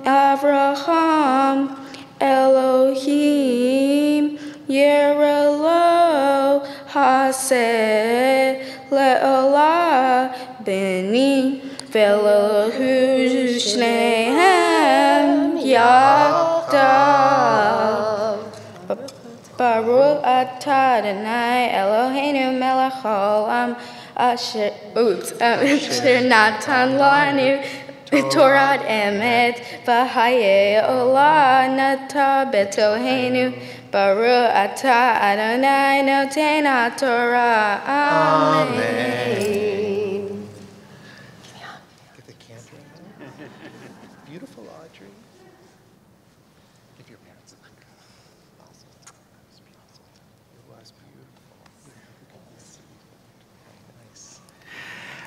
Avraham Elohim Yerelo Haseh Le'olah Beni Ve'elohu Shnehem Yadav Baruch atah Adonai Eloheinu melech haolam Asher natan lanu Torah emet v'hayei olah nata betoheinu Baruch atah Adonai noten haTorah. Amen. Get the Cantor. Beautiful, Audrey. Give your parents a hug. Awesome. It was beautiful. Nice.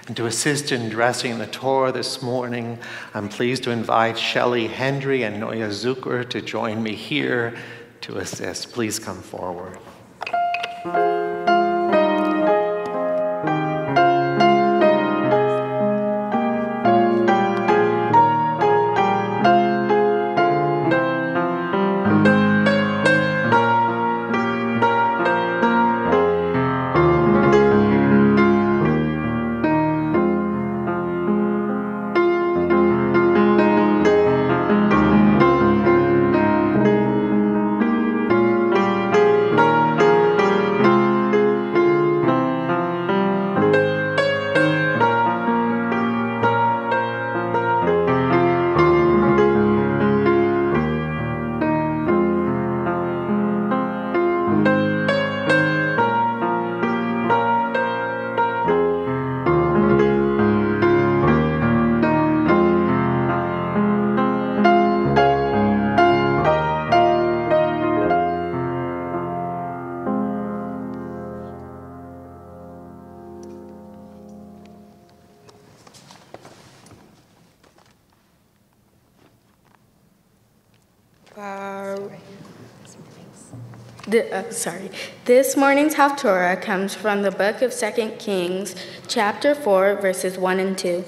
And to assist in dressing the Torah this morning, I'm pleased to invite Shelley Hendry and Noya Zucker to join me here to assist. Please come forward. This morning's Haftorah comes from the book of 2 Kings, chapter 4, verses 1 and 2.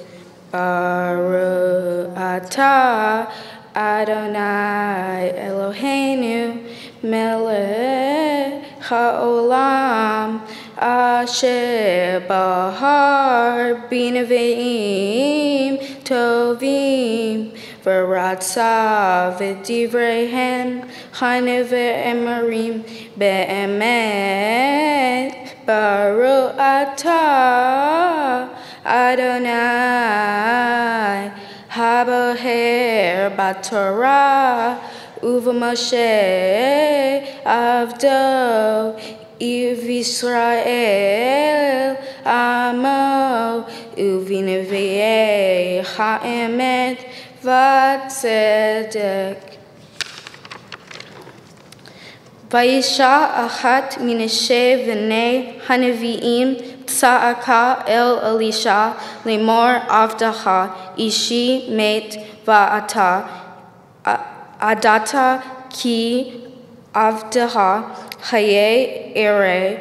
Baruch atah Adonai Eloheinu melech haolam asher bahar b'neviim tovim v'ratza v'divreihem chaneve emarim be'emet Baruch atah Adonai haboher b'Torah uv'Moshe avdo Yisrael amo u'v'nevi'ei ha'emet v'tzedek. Vayisha achat mineshe v'nei hanevi'im tza'aka el Elisha lemor avdaha ishi met va'ata adata ki avdaha haye ere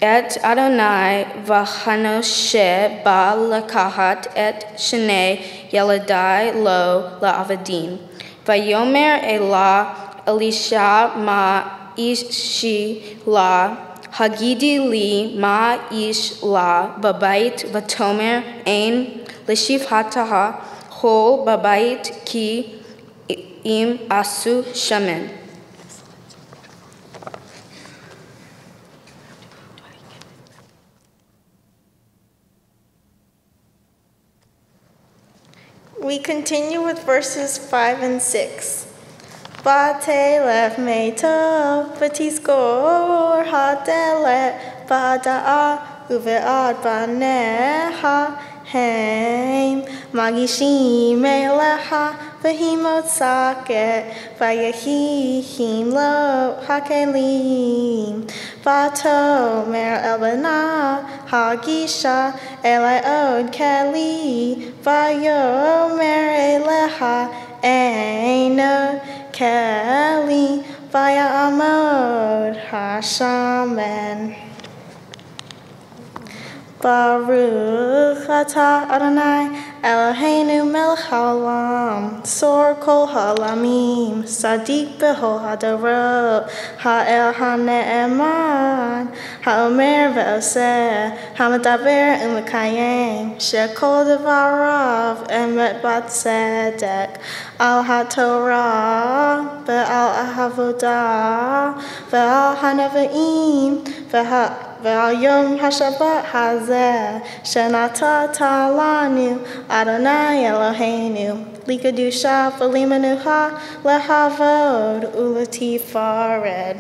et Adonai v'chanoshe ba lekahat et shnei yeladai lo la'avadim. Vayomer Elah Elisha ma ishi la hagidi li ma ish la babait v'tomer ein l'shivhataha hol babait ki im asu shamen. We continue with verses 5 and 6. Vatelef meitov v'tizkor hadelet v'ada'a uve'ad baneha heim magishim eleha v'himot saket v'yehihim lo hakelim v'tomer elbana hagisha elai od keli v'yomer eleha eino Keli v'ya'amod hashamen. Baruch atah Adonai Eloheinu melech haolam, sor kol haolamim, sadik b'chol hadorot, ha'el ha'ne'eman, ha'omer ve'oseh, ha'medaber u'mekayem, she'kol devarav emet b'tzedek, al ha'torah ve'al ha'avodah ve'al ha'nevi'im ve'al yom ha'shabbat hazeh shenatata lanu Adonai Eloheinu likadusha v'limanuha lehavod ulatifared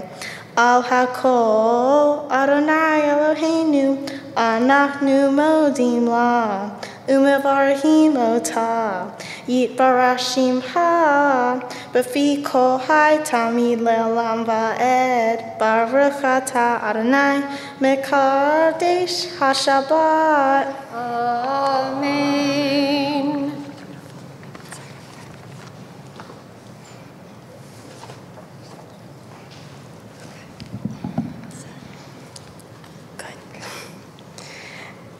al hakol Adonai Eloheinu anachnu modim la umevarahim otah yitbarashim ha b'fi kol hai tamid le'olam va'ed baruch atah Adonai mekadesh hashabbat. Amen.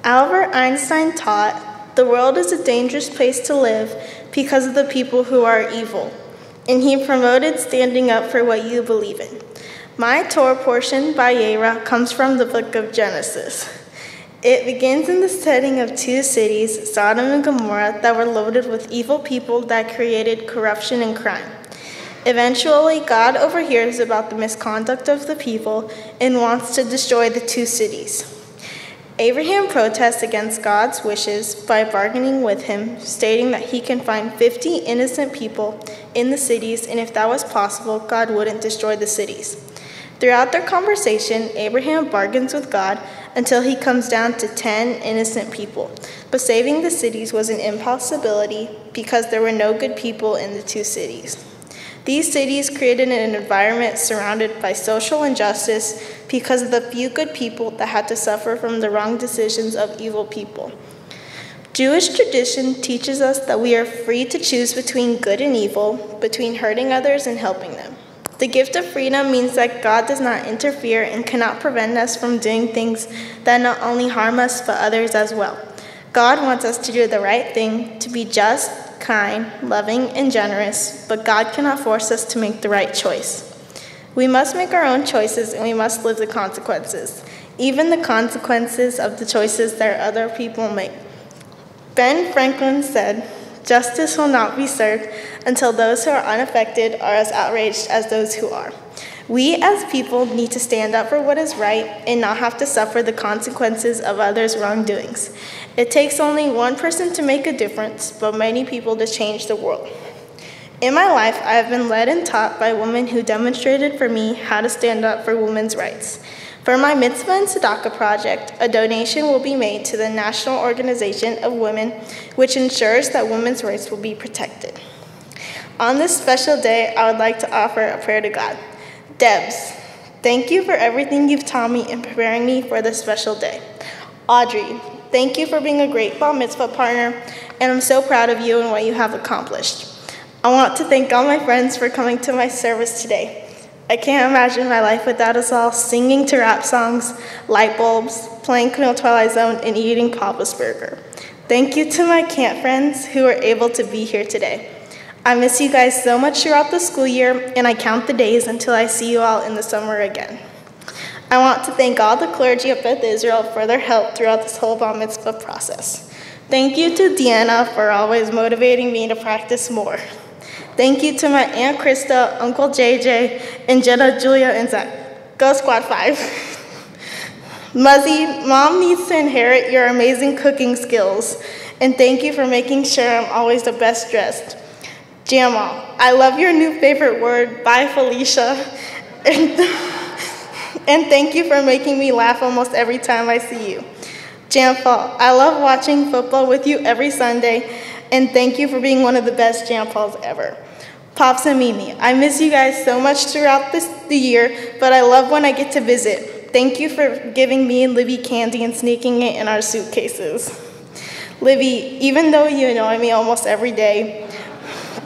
Albert Einstein taught, "The world is a dangerous place to live because of the people who are evil," and he promoted standing up for what you believe in. My Torah portion by Yera comes from the book of Genesis. It begins in the setting of two cities, Sodom and Gomorrah, that were loaded with evil people that created corruption and crime. Eventually, God overhears about the misconduct of the people and wants to destroy the two cities. Abraham protests against God's wishes by bargaining with him, stating that he can find 50 innocent people in the cities, and if that was possible, God wouldn't destroy the cities. Throughout their conversation, Abraham bargains with God until he comes down to 10 innocent people. But saving the cities was an impossibility because there were no good people in the two cities. These cities created an environment surrounded by social injustice because of the few good people that had to suffer from the wrong decisions of evil people. Jewish tradition teaches us that we are free to choose between good and evil, between hurting others and helping them. The gift of freedom means that God does not interfere and cannot prevent us from doing things that not only harm us but others as well. God wants us to do the right thing, to be just, kind, loving, and generous, but God cannot force us to make the right choice. We must make our own choices and we must live the consequences, even the consequences of the choices that other people make. Ben Franklin said, "Justice will not be served until those who are unaffected are as outraged as those who are." We as people need to stand up for what is right and not have to suffer the consequences of others' wrongdoings. It takes only one person to make a difference, but many people to change the world. In my life, I have been led and taught by women who demonstrated for me how to stand up for women's rights. For my Mitzvah and Tzedakah project, a donation will be made to the National Organization of Women, which ensures that women's rights will be protected. On this special day, I would like to offer a prayer to God. Debs, thank you for everything you've taught me in preparing me for this special day. Audrey, thank you for being a great Bat Mitzvah partner, and I'm so proud of you and what you have accomplished. I want to thank all my friends for coming to my service today. I can't imagine my life without us all singing to rap songs, light bulbs, playing Canal Twilight Zone, and eating Papa's Burger. Thank you to my camp friends who were able to be here today. I miss you guys so much throughout the school year, and I count the days until I see you all in the summer again. I want to thank all the clergy of Beth Israel for their help throughout this whole Bat Mitzvah process. Thank you to Deanna for always motivating me to practice more. Thank you to my Aunt Krista, Uncle JJ, and Jenna, Julia, and Zach. Go Squad 5. Muzzy, Mom needs to inherit your amazing cooking skills, and thank you for making sure I'm always the best dressed. Jamal, I love your new favorite word, bye Felicia, and thank you for making me laugh almost every time I see you. Jampal, I love watching football with you every Sunday, and thank you for being one of the best Jampals ever. Pops and Mimi, I miss you guys so much throughout the year, but I love when I get to visit. Thank you for giving me and Libby candy and sneaking it in our suitcases. Libby, even though you annoy me almost every day,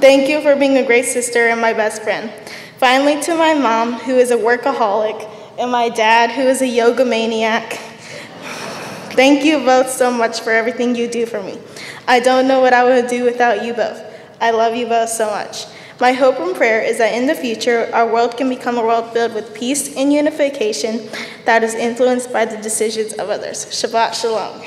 thank you for being a great sister and my best friend. Finally, to my mom, who is a workaholic, and my dad, who is a yoga maniac. Thank you both so much for everything you do for me. I don't know what I would do without you both. I love you both so much. My hope and prayer is that in the future, our world can become a world filled with peace and unification that is influenced by the decisions of others. Shabbat Shalom.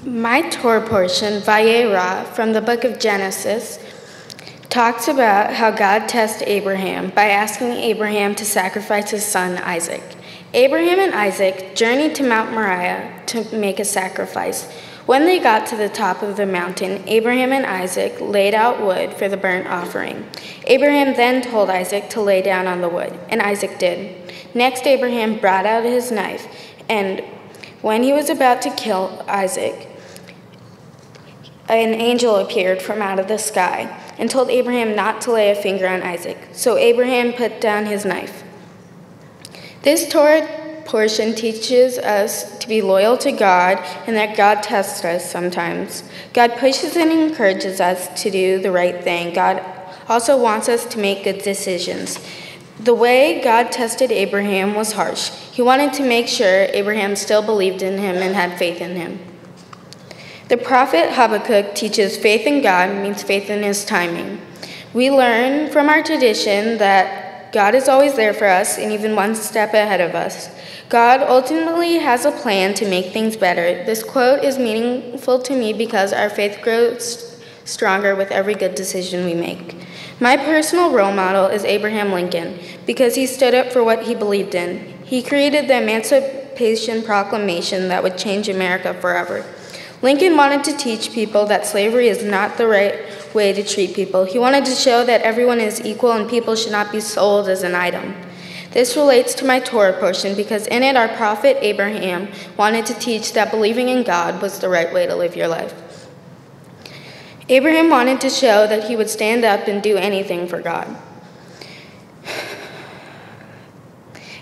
My Torah portion, Vayera, from the book of Genesis, talks about how God tests Abraham by asking Abraham to sacrifice his son Isaac. Abraham and Isaac journeyed to Mount Moriah to make a sacrifice. When they got to the top of the mountain, Abraham and Isaac laid out wood for the burnt offering. Abraham then told Isaac to lay down on the wood, and Isaac did. Next, Abraham brought out his knife, and when he was about to kill Isaac, an angel appeared from out of the sky and told Abraham not to lay a finger on Isaac. So Abraham put down his knife. This Torah portion teaches us to be loyal to God and that God tests us sometimes. God pushes and encourages us to do the right thing. God also wants us to make good decisions. The way God tested Abraham was harsh. He wanted to make sure Abraham still believed in him and had faith in him. The prophet Habakkuk teaches faith in God means faith in his timing. We learn from our tradition that God is always there for us and even one step ahead of us. God ultimately has a plan to make things better. This quote is meaningful to me because our faith grows stronger with every good decision we make. My personal role model is Abraham Lincoln because he stood up for what he believed in. He created the Emancipation Proclamation that would change America forever. Lincoln wanted to teach people that slavery is not the right way to treat people. He wanted to show that everyone is equal and people should not be sold as an item. This relates to my Torah portion because in it our prophet Abraham wanted to teach that believing in God was the right way to live your life. Abraham wanted to show that he would stand up and do anything for God.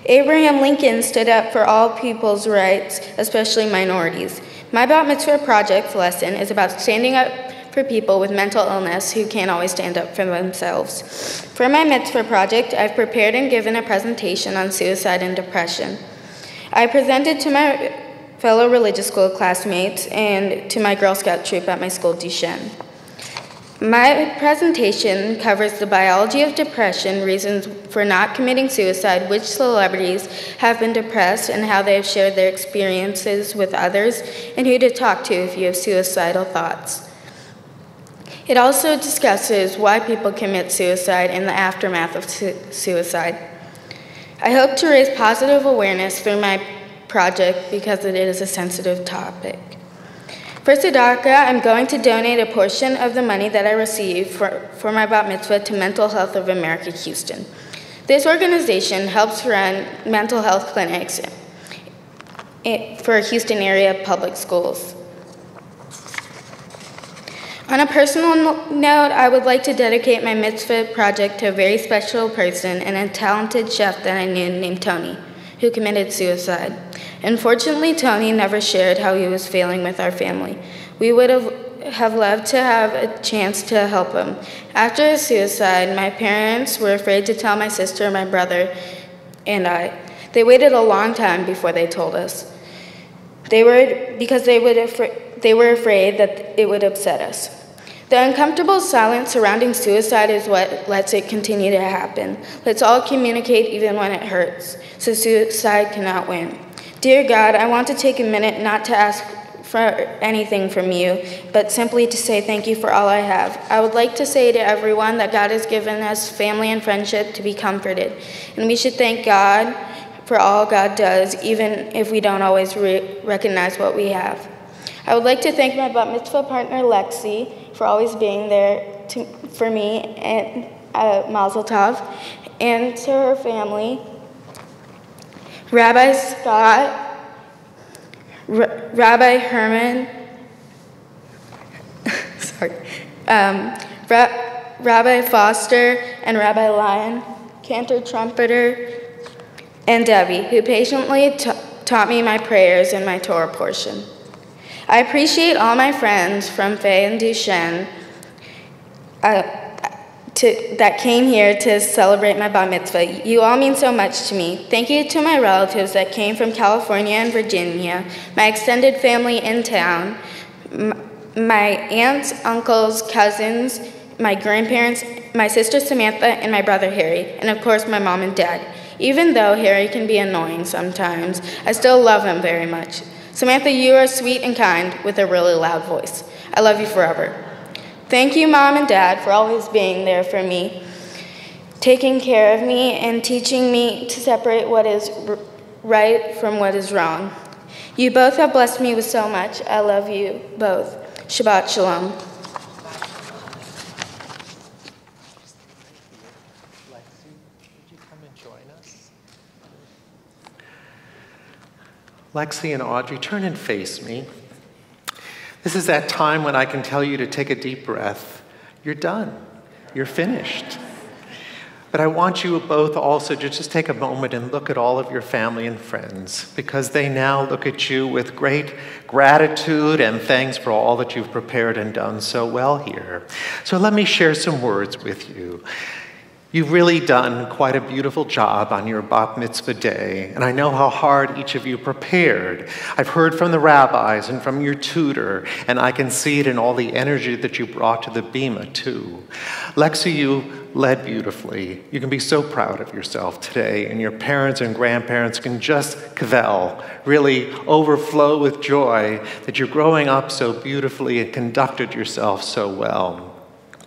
Abraham Lincoln stood up for all people's rights, especially minorities. My Bat Mitzvah project lesson is about standing up for people with mental illness who can't always stand up for themselves. For my mitzvah project, I've prepared and given a presentation on suicide and depression. I presented to my fellow religious school classmates and to my Girl Scout troop at my school, Duchenne. My presentation covers the biology of depression, reasons for not committing suicide, which celebrities have been depressed, and how they have shared their experiences with others, and who to talk to if you have suicidal thoughts. It also discusses why people commit suicide and the aftermath of suicide. I hope to raise positive awareness through my project because it is a sensitive topic. For Tzedakah, I'm going to donate a portion of the money that I receive for my Bat Mitzvah to Mental Health of America, Houston. This organization helps run mental health clinics for Houston area public schools. On a personal note, I would like to dedicate my mitzvah project to a very special person and a talented chef that I knew named Tony, who committed suicide. Unfortunately, Tony never shared how he was feeling with our family. We would have loved to have a chance to help him. After his suicide, my parents were afraid to tell my sister, my brother, and I. They waited a long time before they told us. They were afraid that it would upset us. The uncomfortable silence surrounding suicide is what lets it continue to happen. Let's all communicate even when it hurts, so suicide cannot win. Dear God, I want to take a minute not to ask for anything from you, but simply to say thank you for all I have. I would like to say to everyone that God has given us family and friendship to be comforted, and we should thank God for all God does, even if we don't always recognize what we have. I would like to thank my Bat Mitzvah partner, Lexi, for always being there for me and Mazel Tov, and to her family, Rabbi Scott, Rabbi Herman, Rabbi Foster, and Rabbi Lyon, Cantor, Trompeter, and Debbie, who patiently taught me my prayers and my Torah portion. I appreciate all my friends from Faye and Duchenne that came here to celebrate my Bat Mitzvah. You all mean so much to me. Thank you to my relatives that came from California and Virginia, my extended family in town, my aunts, uncles, cousins, my grandparents, my sister Samantha, and my brother Harry, and of course my mom and dad. Even though Harry can be annoying sometimes, I still love him very much. Samantha, you are sweet and kind with a really loud voice. I love you forever. Thank you, Mom and Dad, for always being there for me, taking care of me, and teaching me to separate what is right from what is wrong. You both have blessed me with so much. I love you both. Shabbat Shalom. Lexi and Audrey, turn and face me. This is that time when I can tell you to take a deep breath. You're done. You're finished. But I want you both also to just take a moment and look at all of your family and friends, because they now look at you with great gratitude and thanks for all that you've prepared and done so well here. So let me share some words with you. You've really done quite a beautiful job on your Bat Mitzvah day, and I know how hard each of you prepared. I've heard from the rabbis and from your tutor, and I can see it in all the energy that you brought to the bima too. Lexi, you led beautifully. You can be so proud of yourself today, and your parents and grandparents can just kvel, really overflow with joy that you're growing up so beautifully and conducted yourself so well.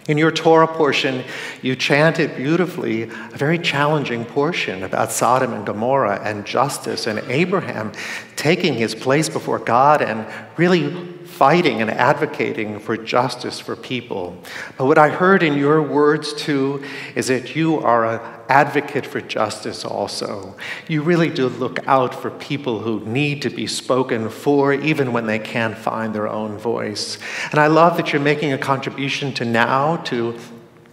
In your Torah portion, you chanted beautifully a very challenging portion about Sodom and Gomorrah and justice and Abraham taking his place before God and really fighting and advocating for justice for people. But what I heard in your words too is that you are an advocate for justice also. You really do look out for people who need to be spoken for even when they can't find their own voice. And I love that you're making a contribution to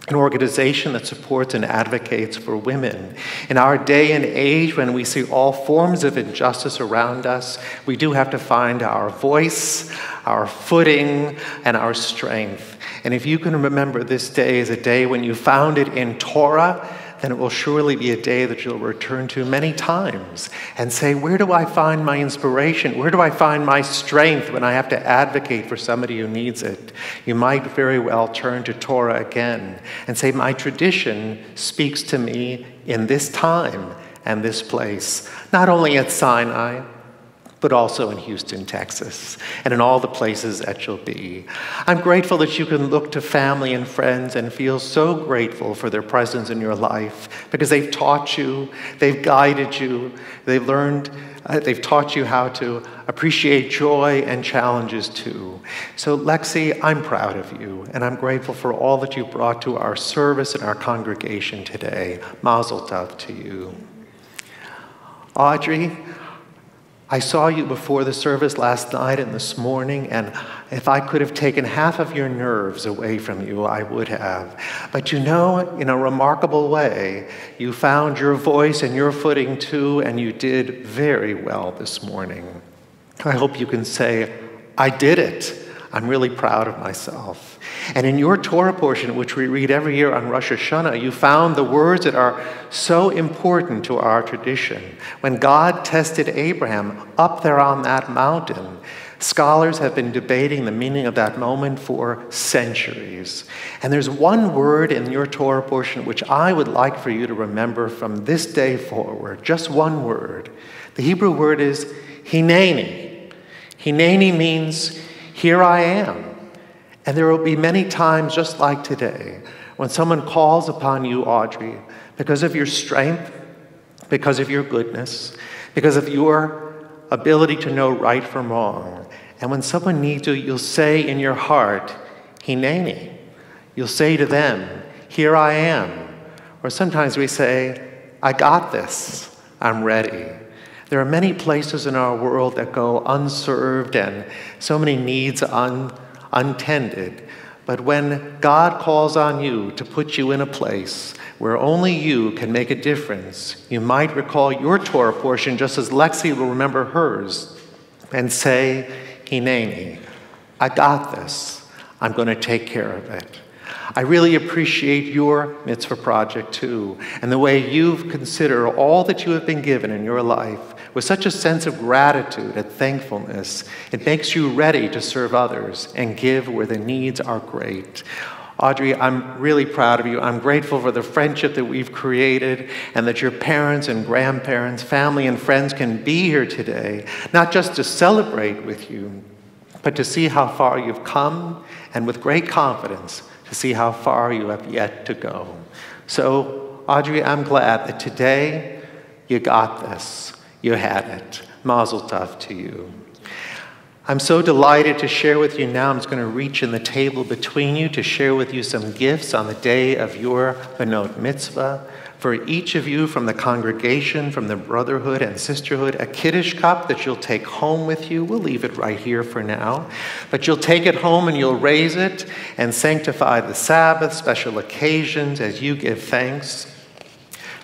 an organization that supports and advocates for women. In our day and age, when we see all forms of injustice around us, we do have to find our voice, our footing, and our strength. And if you can remember this day as a day when you found it in Torah, then it will surely be a day that you'll return to many times and say, where do I find my inspiration? Where do I find my strength when I have to advocate for somebody who needs it? You might very well turn to Torah again and say, my tradition speaks to me in this time and this place, not only at Sinai, but also in Houston, Texas, and in all the places that you'll be. I'm grateful that you can look to family and friends and feel so grateful for their presence in your life, because they've taught you, they've guided you, they've taught you how to appreciate joy and challenges too. So Lexi, I'm proud of you, and I'm grateful for all that you brought to our service and our congregation today. Mazel tov to you. Audrey, I saw you before the service last night and this morning, and if I could have taken half of your nerves away from you, I would have. But you know, in a remarkable way, you found your voice and your footing too, and you did very well this morning. I hope you can say, I did it. I'm really proud of myself. And in your Torah portion, which we read every year on Rosh Hashanah, you found the words that are so important to our tradition. When God tested Abraham up there on that mountain, scholars have been debating the meaning of that moment for centuries. And there's one word in your Torah portion which I would like for you to remember from this day forward, just one word. The Hebrew word is hineni. Hineni means, here I am. And there will be many times just like today when someone calls upon you, Audrey, because of your strength, because of your goodness, because of your ability to know right from wrong. And when someone needs you, you'll say in your heart, hineni. You'll say to them, here I am. Or sometimes we say, I got this. I'm ready. There are many places in our world that go unserved and so many needs untended. But when God calls on you to put you in a place where only you can make a difference, you might recall your Torah portion just as Lexi will remember hers and say, hineni. I got this. I'm going to take care of it. I really appreciate your mitzvah project too, and the way you've considered all that you have been given in your life with such a sense of gratitude and thankfulness. It makes you ready to serve others and give where the needs are great. Audrey, I'm really proud of you. I'm grateful for the friendship that we've created and that your parents and grandparents, family and friends can be here today, not just to celebrate with you, but to see how far you've come and with great confidence to see how far you have yet to go. So, Audrey, I'm glad that today you got this. You had it. Mazel tov to you. I'm so delighted to share with you now. I'm just going to reach in the table between you to share with you some gifts on the day of your Benot Mitzvah. For each of you from the congregation, from the brotherhood and sisterhood, a Kiddush cup that you'll take home with you. We'll leave it right here for now. But you'll take it home and you'll raise it and sanctify the Sabbath, special occasions as you give thanks.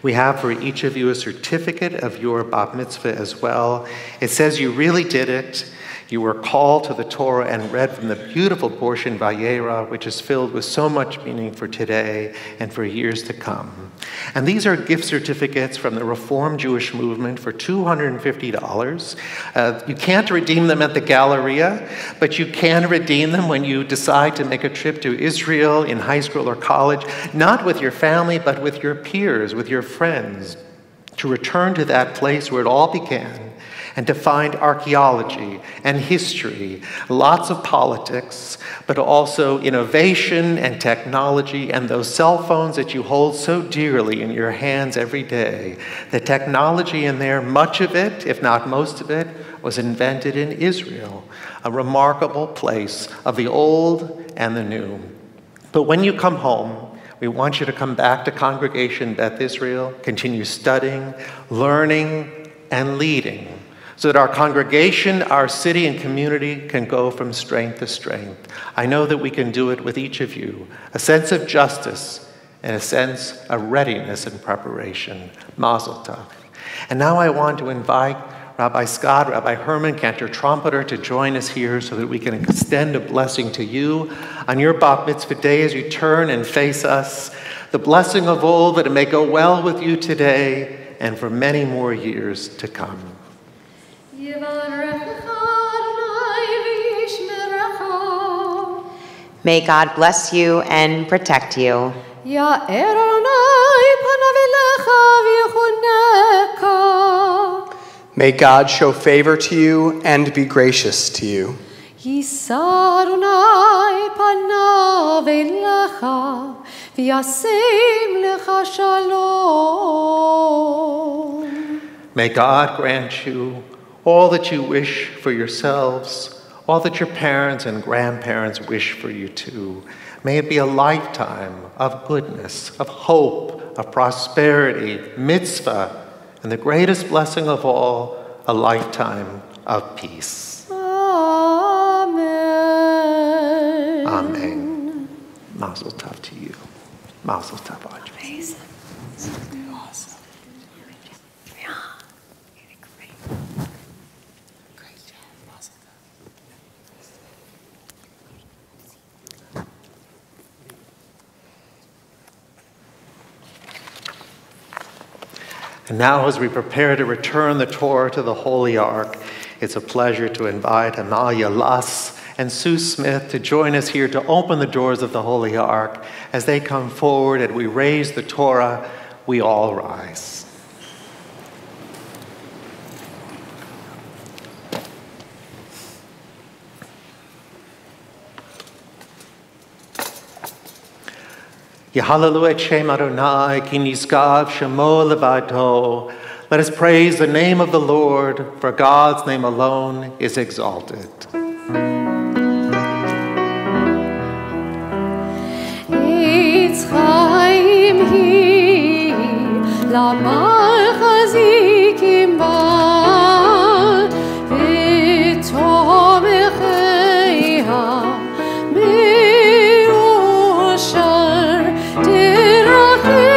We have for each of you a certificate of your Bat Mitzvah as well. It says you really did it. You were called to the Torah and read from the beautiful portion Vayera, which is filled with so much meaning for today and for years to come. And these are gift certificates from the Reform Jewish Movement for $250. You can't redeem them at the Galleria, but you can redeem them when you decide to make a trip to Israel in high school or college, not with your family, but with your peers, with your friends, to return to that place where it all began, and to find archaeology and history, lots of politics, but also innovation and technology and those cell phones that you hold so dearly in your hands every day. The technology in there, much of it, if not most of it, was invented in Israel, a remarkable place of the old and the new. But when you come home, we want you to come back to Congregation Beth Israel, continue studying, learning, and leading, so that our congregation, our city, and community can go from strength to strength. I know that we can do it with each of you, a sense of justice and a sense of readiness and preparation. Mazel tov. And now I want to invite Rabbi Scott, Rabbi Herman, Cantor, Trompeter to join us here so that we can extend a blessing to you on your Bat Mitzvah day as you turn and face us. The blessing of all, that it may go well with you today and for many more years to come. May God bless you and protect you. May God show favor to you and be gracious to you. May God grant you all that you wish for yourselves, all that your parents and grandparents wish for you too. May it be a lifetime of goodness, of hope, of prosperity, mitzvah, and the greatest blessing of all, a lifetime of peace. Amen. Amen. Mazel tov to you. Mazel tov, Audrey. Awesome. And now, as we prepare to return the Torah to the Holy Ark, it's a pleasure to invite Amalia Luss and Sue Smith to join us here to open the doors of the Holy Ark. As they come forward and we raise the Torah, we all rise. Yahalelu et Shem Adonai, ki nizgav shemo levado. Let us praise the name of the Lord, for God's name alone is exalted. It's chaim hi, lamal chazikim ba, v'tom echeha, me'oshar derachia,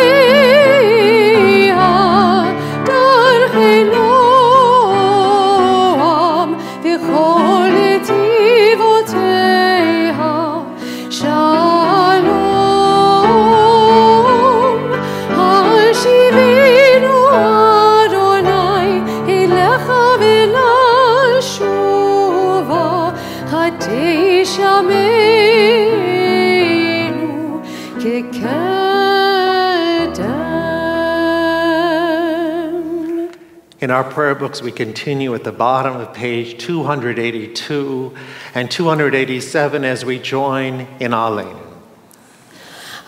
darchei noam, v'chol etim. ונל שובה חטא שמנו כקדם. In our prayer books, we continue at the bottom of page 282 and 287 as we join in Aleinu.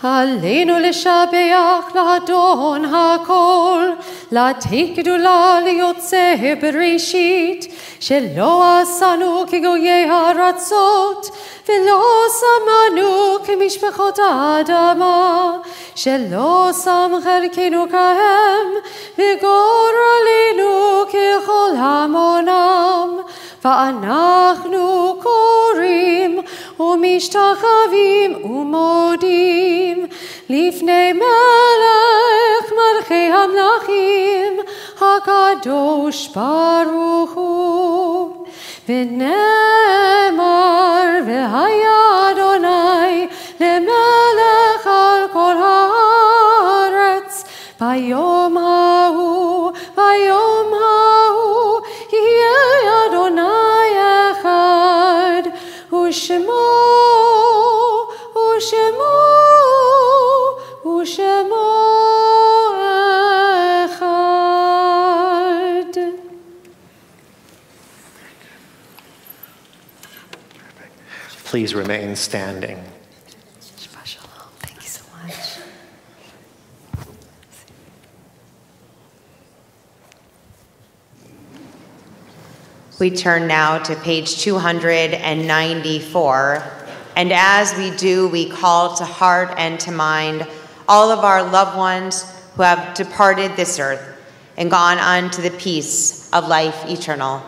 עלינו לשבח לאדון הכל, לתת גדולה ליוצא בראשית, שלא עשנו כגויי הארצות, ולא שמנו כמשפחות האדמה, שלא שם חלקנו כהם, וגורלנו ככל המונם. ואנחנו קוראים ומשתחווים ומודים לפני מלך מלכי המלכים הקדוש ברוך הוא. ונאמר והיה אדוני למלך על כל הארץ ביום ההוא יהיה אדוני אחד ושמו אחד. Please remain standing. Thank you so much. We turn now to page 294, and as we do, we call to heart and to mind all of our loved ones who have departed this earth and gone on to the peace of life eternal.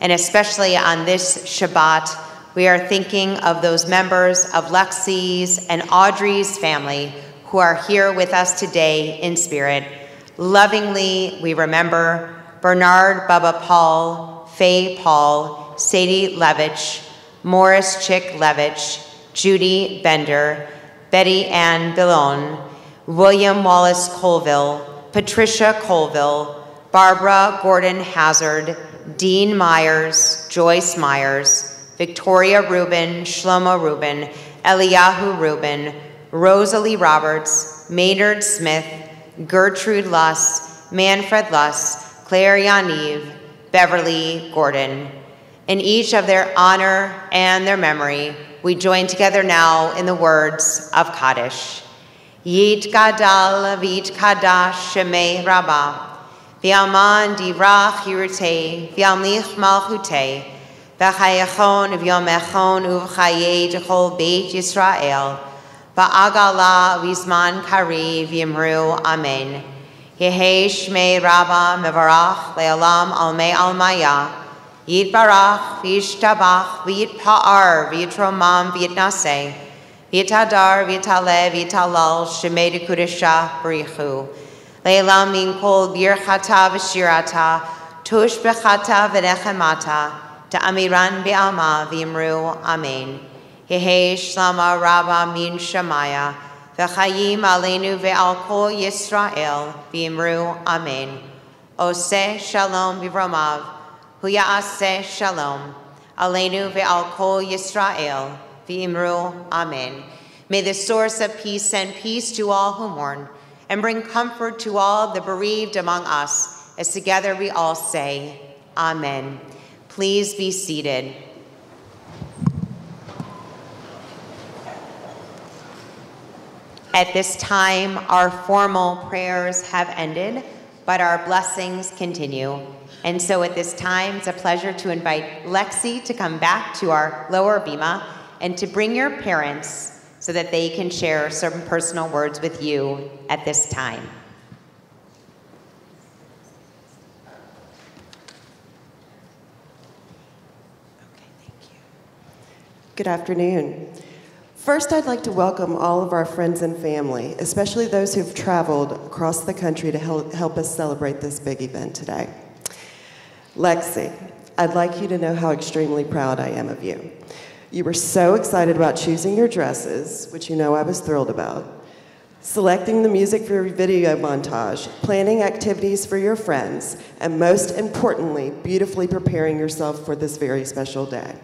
And especially on this Shabbat, we are thinking of those members of Lexi's and Audrey's family who are here with us today in spirit. Lovingly, we remember Bernard Bubba Paul, Faye Paul, Sadie Levitch, Morris Chick Levitch, Judy Bender, Betty Ann Billon, William Wallace Colville, Patricia Colville, Barbara Gordon Hazard, Dean Myers, Joyce Myers, Victoria Rubin, Shlomo Rubin, Eliyahu Rubin, Rosalie Roberts, Maynard Smith, Gertrude Luss, Manfred Luss, Claire Yaniv, Beverly Gordon. In each of their honor and their memory, we join together now in the words of Kaddish. Yit Gadal v'yit Kadash Shemei Rabbah, v'alman divrach yirtei, v'amlich malchutei, v'chayachon v'yomechon uv'chayei d'chol Beit Yisrael, v'agala v'zman kari v'yimru amen. Yehei Shmei Rabbah mevarach le'olam almei almaya, Yitbarach v'yishtabach v'yitpa'ar v'yitromam v'yitnaseh, v'yitadar v'yitaleh v'yitalal shemei dekudesha b'richu, le'olam min kol birchata v'shirata, tush b'chata v'nechemata, ta'amiran b'alma v'yimru amen. Yehei Shlama Rabbah min Shemaya, v'chayim aleinu ve'al kol Yisrael v'yimru amen. Oseh shalom b'romav, Huya'aseh shalom, aleinu ve'al kol Yisrael v'yimru amen. May the source of peace send peace to all who mourn, and bring comfort to all the bereaved among us, as together we all say, amen. Please be seated. At this time, our formal prayers have ended, but our blessings continue. And so at this time, it's a pleasure to invite Lexi to come back to our lower bima and to bring your parents so that they can share some personal words with you at this time. Okay, thank you. Good afternoon. First, I'd like to welcome all of our friends and family, especially those who've traveled across the country to help us celebrate this big event today. Lexi, I'd like you to know how extremely proud I am of you. You were so excited about choosing your dresses, which you know I was thrilled about. selecting the music for your video montage, planning activities for your friends, and most importantly, beautifully preparing yourself for this very special day.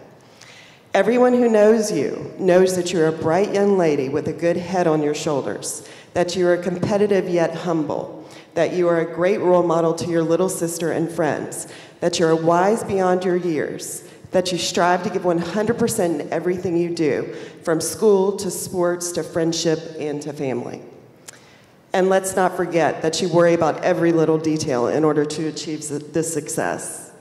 Everyone who knows you knows that you're a bright young lady with a good head on your shoulders, that you are competitive yet humble, that you are a great role model to your little sister and friends, that you're wise beyond your years, that you strive to give 100% in everything you do, from school to sports to friendship and to family. And let's not forget that you worry about every little detail in order to achieve this success.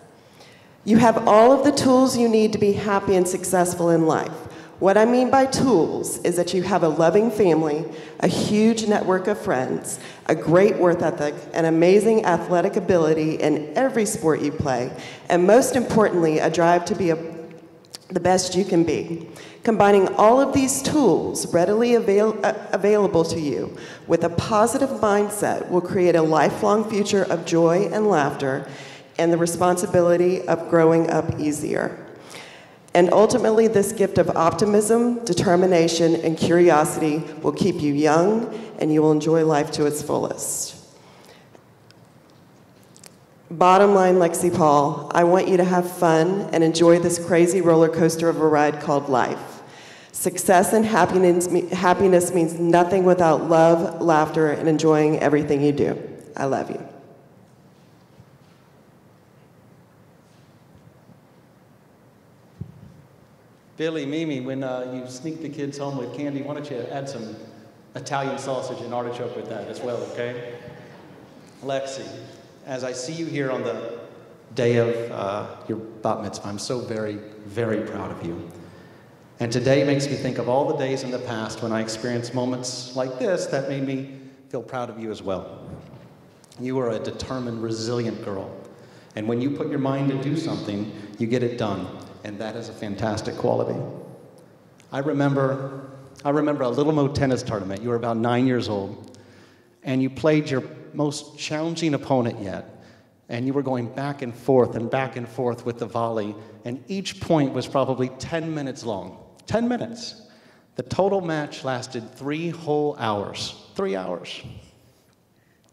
You have all of the tools you need to be happy and successful in life. What I mean by tools is that you have a loving family, a huge network of friends, a great work ethic, an amazing athletic ability in every sport you play, and most importantly, a drive to be the best you can be. Combining all of these tools readily available to you with a positive mindset will create a lifelong future of joy and laughter and the responsibility of growing up easier. And ultimately, this gift of optimism, determination, and curiosity will keep you young, and you will enjoy life to its fullest. Bottom line, Lexi Paul, I want you to have fun and enjoy this crazy roller coaster of a ride called life. Success and happiness means nothing without love, laughter, and enjoying everything you do. I love you. Billy, Mimi, when you sneak the kids home with candy, why don't you add some Italian sausage and artichoke with that as well, okay? Lexi, as I see you here on the day of your Bat Mitzvah, I'm so very, very proud of you. And today makes me think of all the days in the past when I experienced moments like this that made me feel proud of you as well. You are a determined, resilient girl. And when you put your mind to do something, you get it done. And that is a fantastic quality. I remember a Little Mo tennis tournament. You were about 9 years old, and you played your most challenging opponent yet, and you were going back and forth with the volley, and each point was probably 10 minutes long. 10 minutes. The total match lasted 3 whole hours. 3 hours.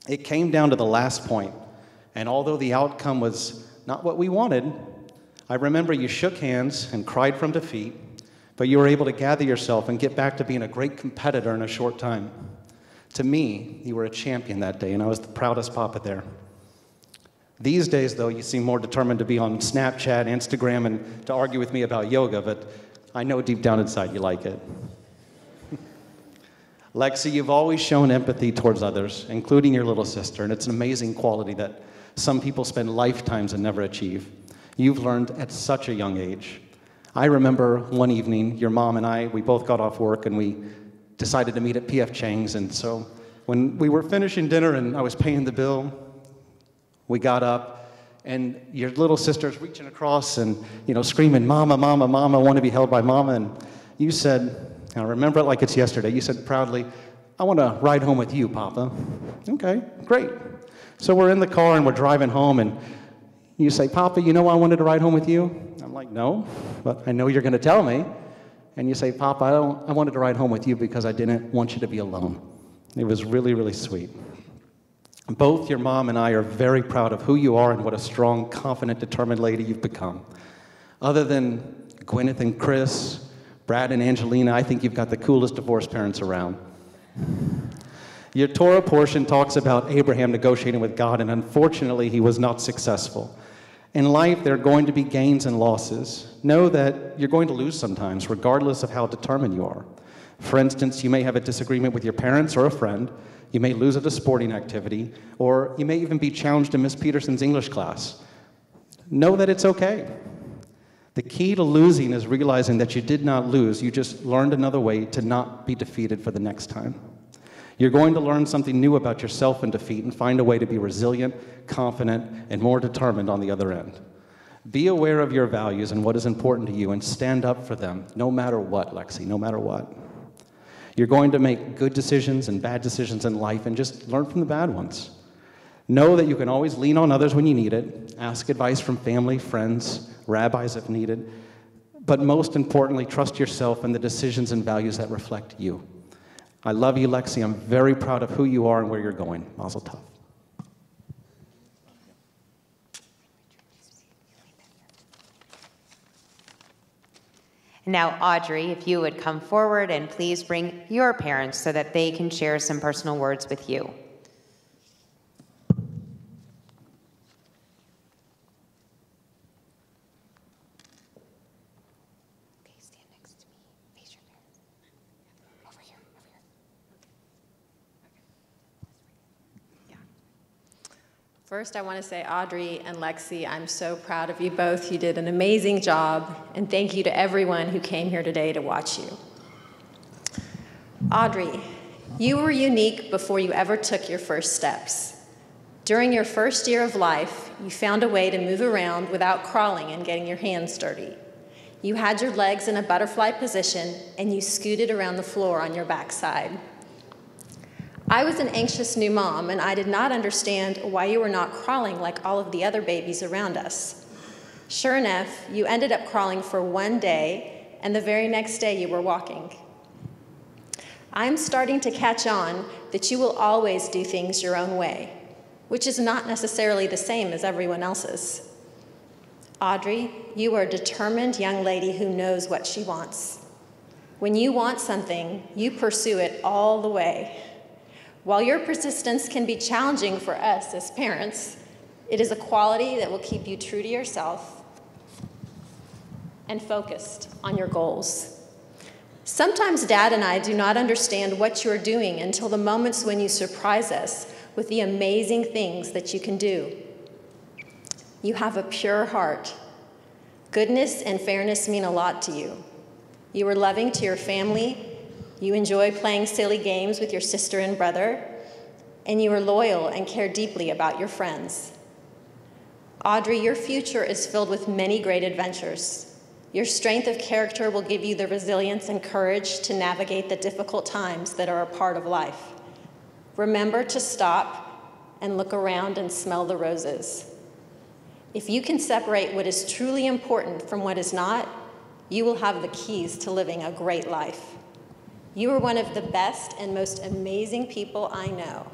It came down to the last point, and although the outcome was not what we wanted, I remember you shook hands and cried from defeat, but you were able to gather yourself and get back to being a great competitor in a short time. To me, you were a champion that day, and I was the proudest papa there. These days, though, you seem more determined to be on Snapchat, Instagram, and to argue with me about yoga, but I know deep down inside you like it. Lexi, you've always shown empathy towards others, including your little sister, and it's an amazing quality that some people spend lifetimes and never achieve. You've learned at such a young age. I remember one evening, your mom and I, we both got off work and we decided to meet at P.F. Chang's. And so when we were finishing dinner and I was paying the bill, we got up and your little sister's reaching across and, screaming, "Mama, Mama, Mama, I want to be held by Mama." And you said, I remember it like it's yesterday, you said proudly, "I want to ride home with you, Papa." Okay, great. So we're in the car and we're driving home and you say, "Papa, you know I wanted to ride home with you?" I'm like, "No, but I know you're going to tell me." And you say, "Papa, I wanted to ride home with you because I didn't want you to be alone." It was really, really sweet. Both your mom and I are very proud of who you are and what a strong, confident, determined lady you've become. Other than Gwyneth and Chris, Brad and Angelina, I think you've got the coolest divorced parents around. Your Torah portion talks about Abraham negotiating with God, and unfortunately, he was not successful. In life, there are going to be gains and losses. Know that you're going to lose sometimes, regardless of how determined you are. For instance, you may have a disagreement with your parents or a friend. You may lose at a sporting activity, or you may even be challenged in Miss Peterson's English class. Know that it's okay. The key to losing is realizing that you did not lose. You just learned another way to not be defeated for the next time. You're going to learn something new about yourself in defeat and find a way to be resilient, confident, and more determined on the other end. Be aware of your values and what is important to you and stand up for them, no matter what, Lexi, no matter what. You're going to make good decisions and bad decisions in life and just learn from the bad ones. Know that you can always lean on others when you need it, ask advice from family, friends, rabbis if needed, but most importantly, trust yourself and the decisions and values that reflect you. I love you, Lexi. I'm very proud of who you are and where you're going. Mazel tov. And now, Audrey, if you would come forward and please bring your parents so that they can share some personal words with you. Okay, stand next to me. Face your parents. Over here, over here. Yeah. First, I want to say, Audrey and Lexi, I'm so proud of you both. You did an amazing job, and thank you to everyone who came here today to watch you. Audrey, you were unique before you ever took your first steps. During your first year of life, you found a way to move around without crawling and getting your hands dirty. You had your legs in a butterfly position, and you scooted around the floor on your backside. I was an anxious new mom, and I did not understand why you were not crawling like all of the other babies around us. Sure enough, you ended up crawling for one day, and the very next day you were walking. I'm starting to catch on that you will always do things your own way, which is not necessarily the same as everyone else's. Audrey, you are a determined young lady who knows what she wants. When you want something, you pursue it all the way. While your persistence can be challenging for us as parents, it is a quality that will keep you true to yourself and focused on your goals. Sometimes Dad and I do not understand what you are doing until the moments when you surprise us with the amazing things that you can do. You have a pure heart. Goodness and fairness mean a lot to you. You are loving to your family. You enjoy playing silly games with your sister and brother, and you are loyal and care deeply about your friends. Audrey, your future is filled with many great adventures. Your strength of character will give you the resilience and courage to navigate the difficult times that are a part of life. Remember to stop and look around and smell the roses. If you can separate what is truly important from what is not, you will have the keys to living a great life. You are one of the best and most amazing people I know.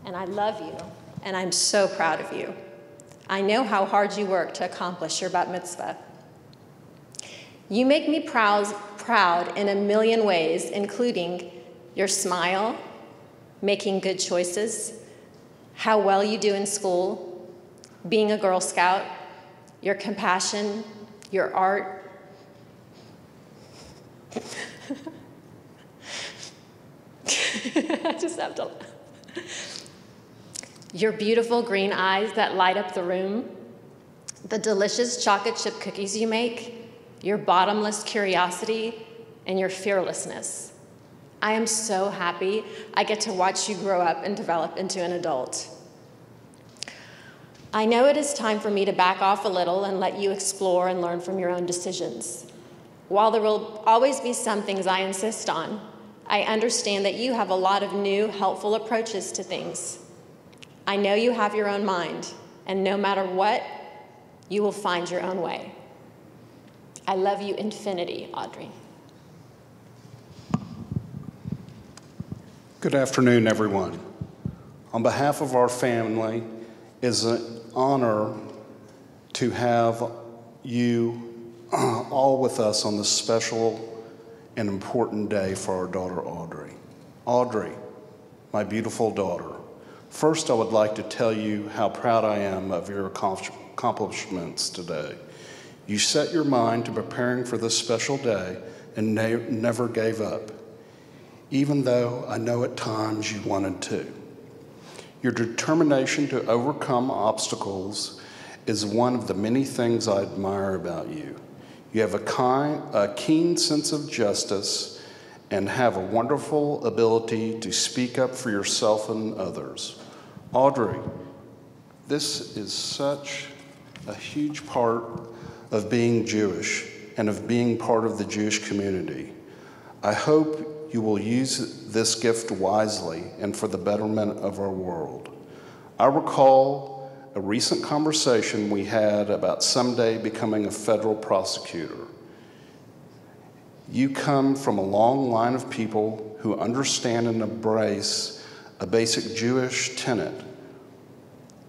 And I love you, and I'm so proud of you. I know how hard you work to accomplish your bat mitzvah. You make me proud in a million ways, including your smile, making good choices, how well you do in school, being a Girl Scout, your compassion, your art. I just have to laugh. Your beautiful green eyes that light up the room, the delicious chocolate chip cookies you make, your bottomless curiosity, and your fearlessness. I am so happy I get to watch you grow up and develop into an adult. I know it is time for me to back off a little and let you explore and learn from your own decisions. While there will always be some things I insist on, I understand that you have a lot of new, helpful approaches to things. I know you have your own mind, and no matter what, you will find your own way. I love you infinity, Audrey. Good afternoon, everyone. On behalf of our family, it is an honor to have you all with us on this special and important day for our daughter, Audrey. Audrey, my beautiful daughter, first I would like to tell you how proud I am of your accomplishments today. You set your mind to preparing for this special day and never gave up, even though I know at times you wanted to. Your determination to overcome obstacles is one of the many things I admire about you. You have a keen sense of justice and have a wonderful ability to speak up for yourself and others. Audrey, this is such a huge part of being Jewish and of being part of the Jewish community. I hope you will use this gift wisely and for the betterment of our world. I recall a recent conversation we had about someday becoming a federal prosecutor. You come from a long line of people who understand and embrace a basic Jewish tenet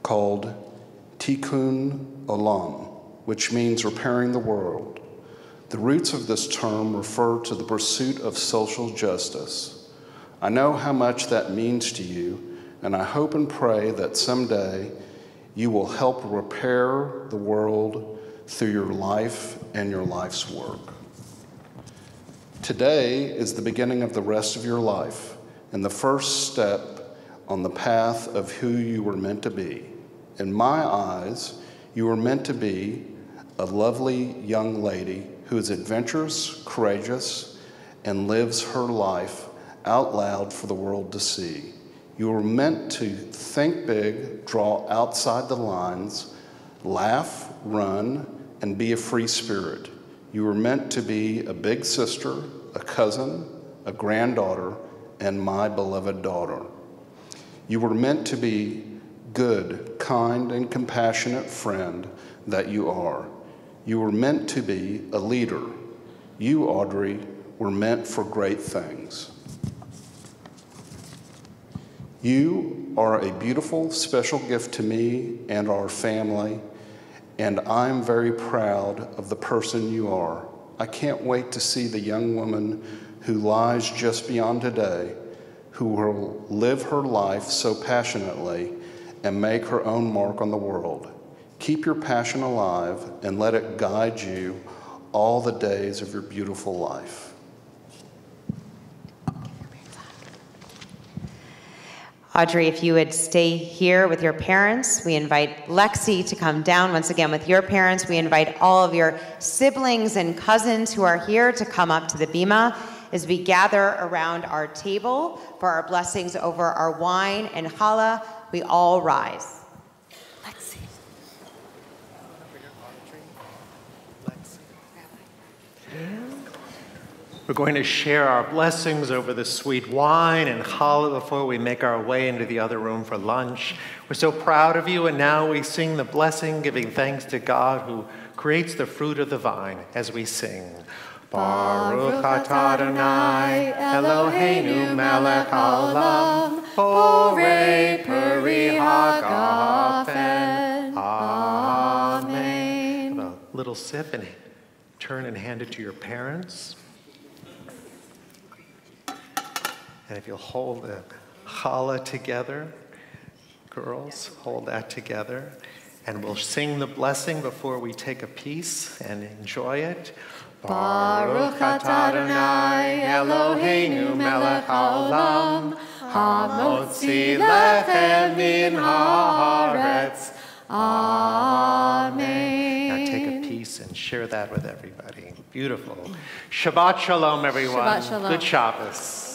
called tikkun olam, which means repairing the world. The roots of this term refer to the pursuit of social justice. I know how much that means to you, and I hope and pray that someday you will help repair the world through your life and your life's work. Today is the beginning of the rest of your life and the first step on the path of who you were meant to be. In my eyes, you were meant to be a lovely young lady who is adventurous, courageous, and lives her life out loud for the world to see. You were meant to think big, draw outside the lines, laugh, run, and be a free spirit. You were meant to be a big sister, a cousin, a granddaughter, and my beloved daughter. You were meant to be good, kind, and compassionate friend that you are. You were meant to be a leader. You, Audrey, were meant for great things. You are a beautiful, special gift to me and our family, and I'm very proud of the person you are. I can't wait to see the young woman who lies just beyond today, who will live her life so passionately and make her own mark on the world. Keep your passion alive and let it guide you all the days of your beautiful life. Audrey, if you would stay here with your parents, we invite Lexi to come down once again with your parents. We invite all of your siblings and cousins who are here to come up to the bima as we gather around our table for our blessings over our wine and challah. We all rise. Lexi. We're going to share our blessings over the sweet wine and challah before we make our way into the other room for lunch. We're so proud of you, and now we sing the blessing, giving thanks to God who creates the fruit of the vine as we sing. Baruch atah Adonai Eloheinu melech haolam borei peri hagafen. Amen. Have a little sip and turn and hand it to your parents. And if you'll hold the challah together, girls, hold that together. And we'll sing the blessing before we take a piece and enjoy it. Baruch atah Adonai Eloheinu melech haolam hamotzi lechem min haaretz. Amen. Now take a piece and share that with everybody. Beautiful. Shabbat shalom, everyone. Shabbat shalom. Good Shabbos.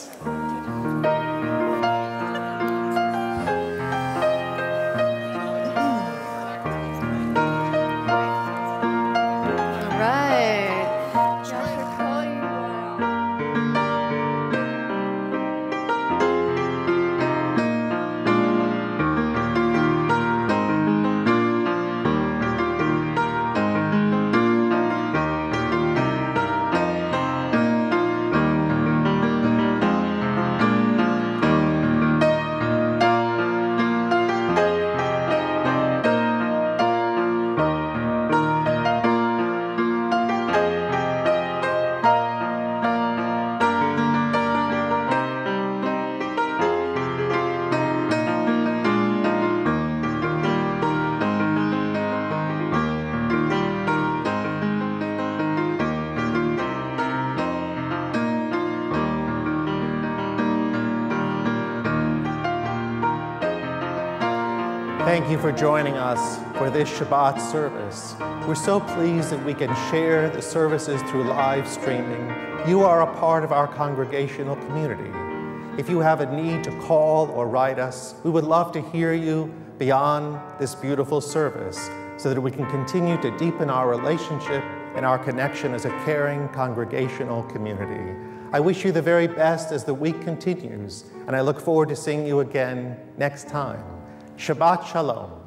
Thank you for joining us for this Shabbat service. We're so pleased that we can share the services through live streaming. You are a part of our congregational community. If you have a need to call or write us, we would love to hear you beyond this beautiful service so that we can continue to deepen our relationship and our connection as a caring congregational community. I wish you the very best as the week continues, and I look forward to seeing you again next time. Shabbat Shalom.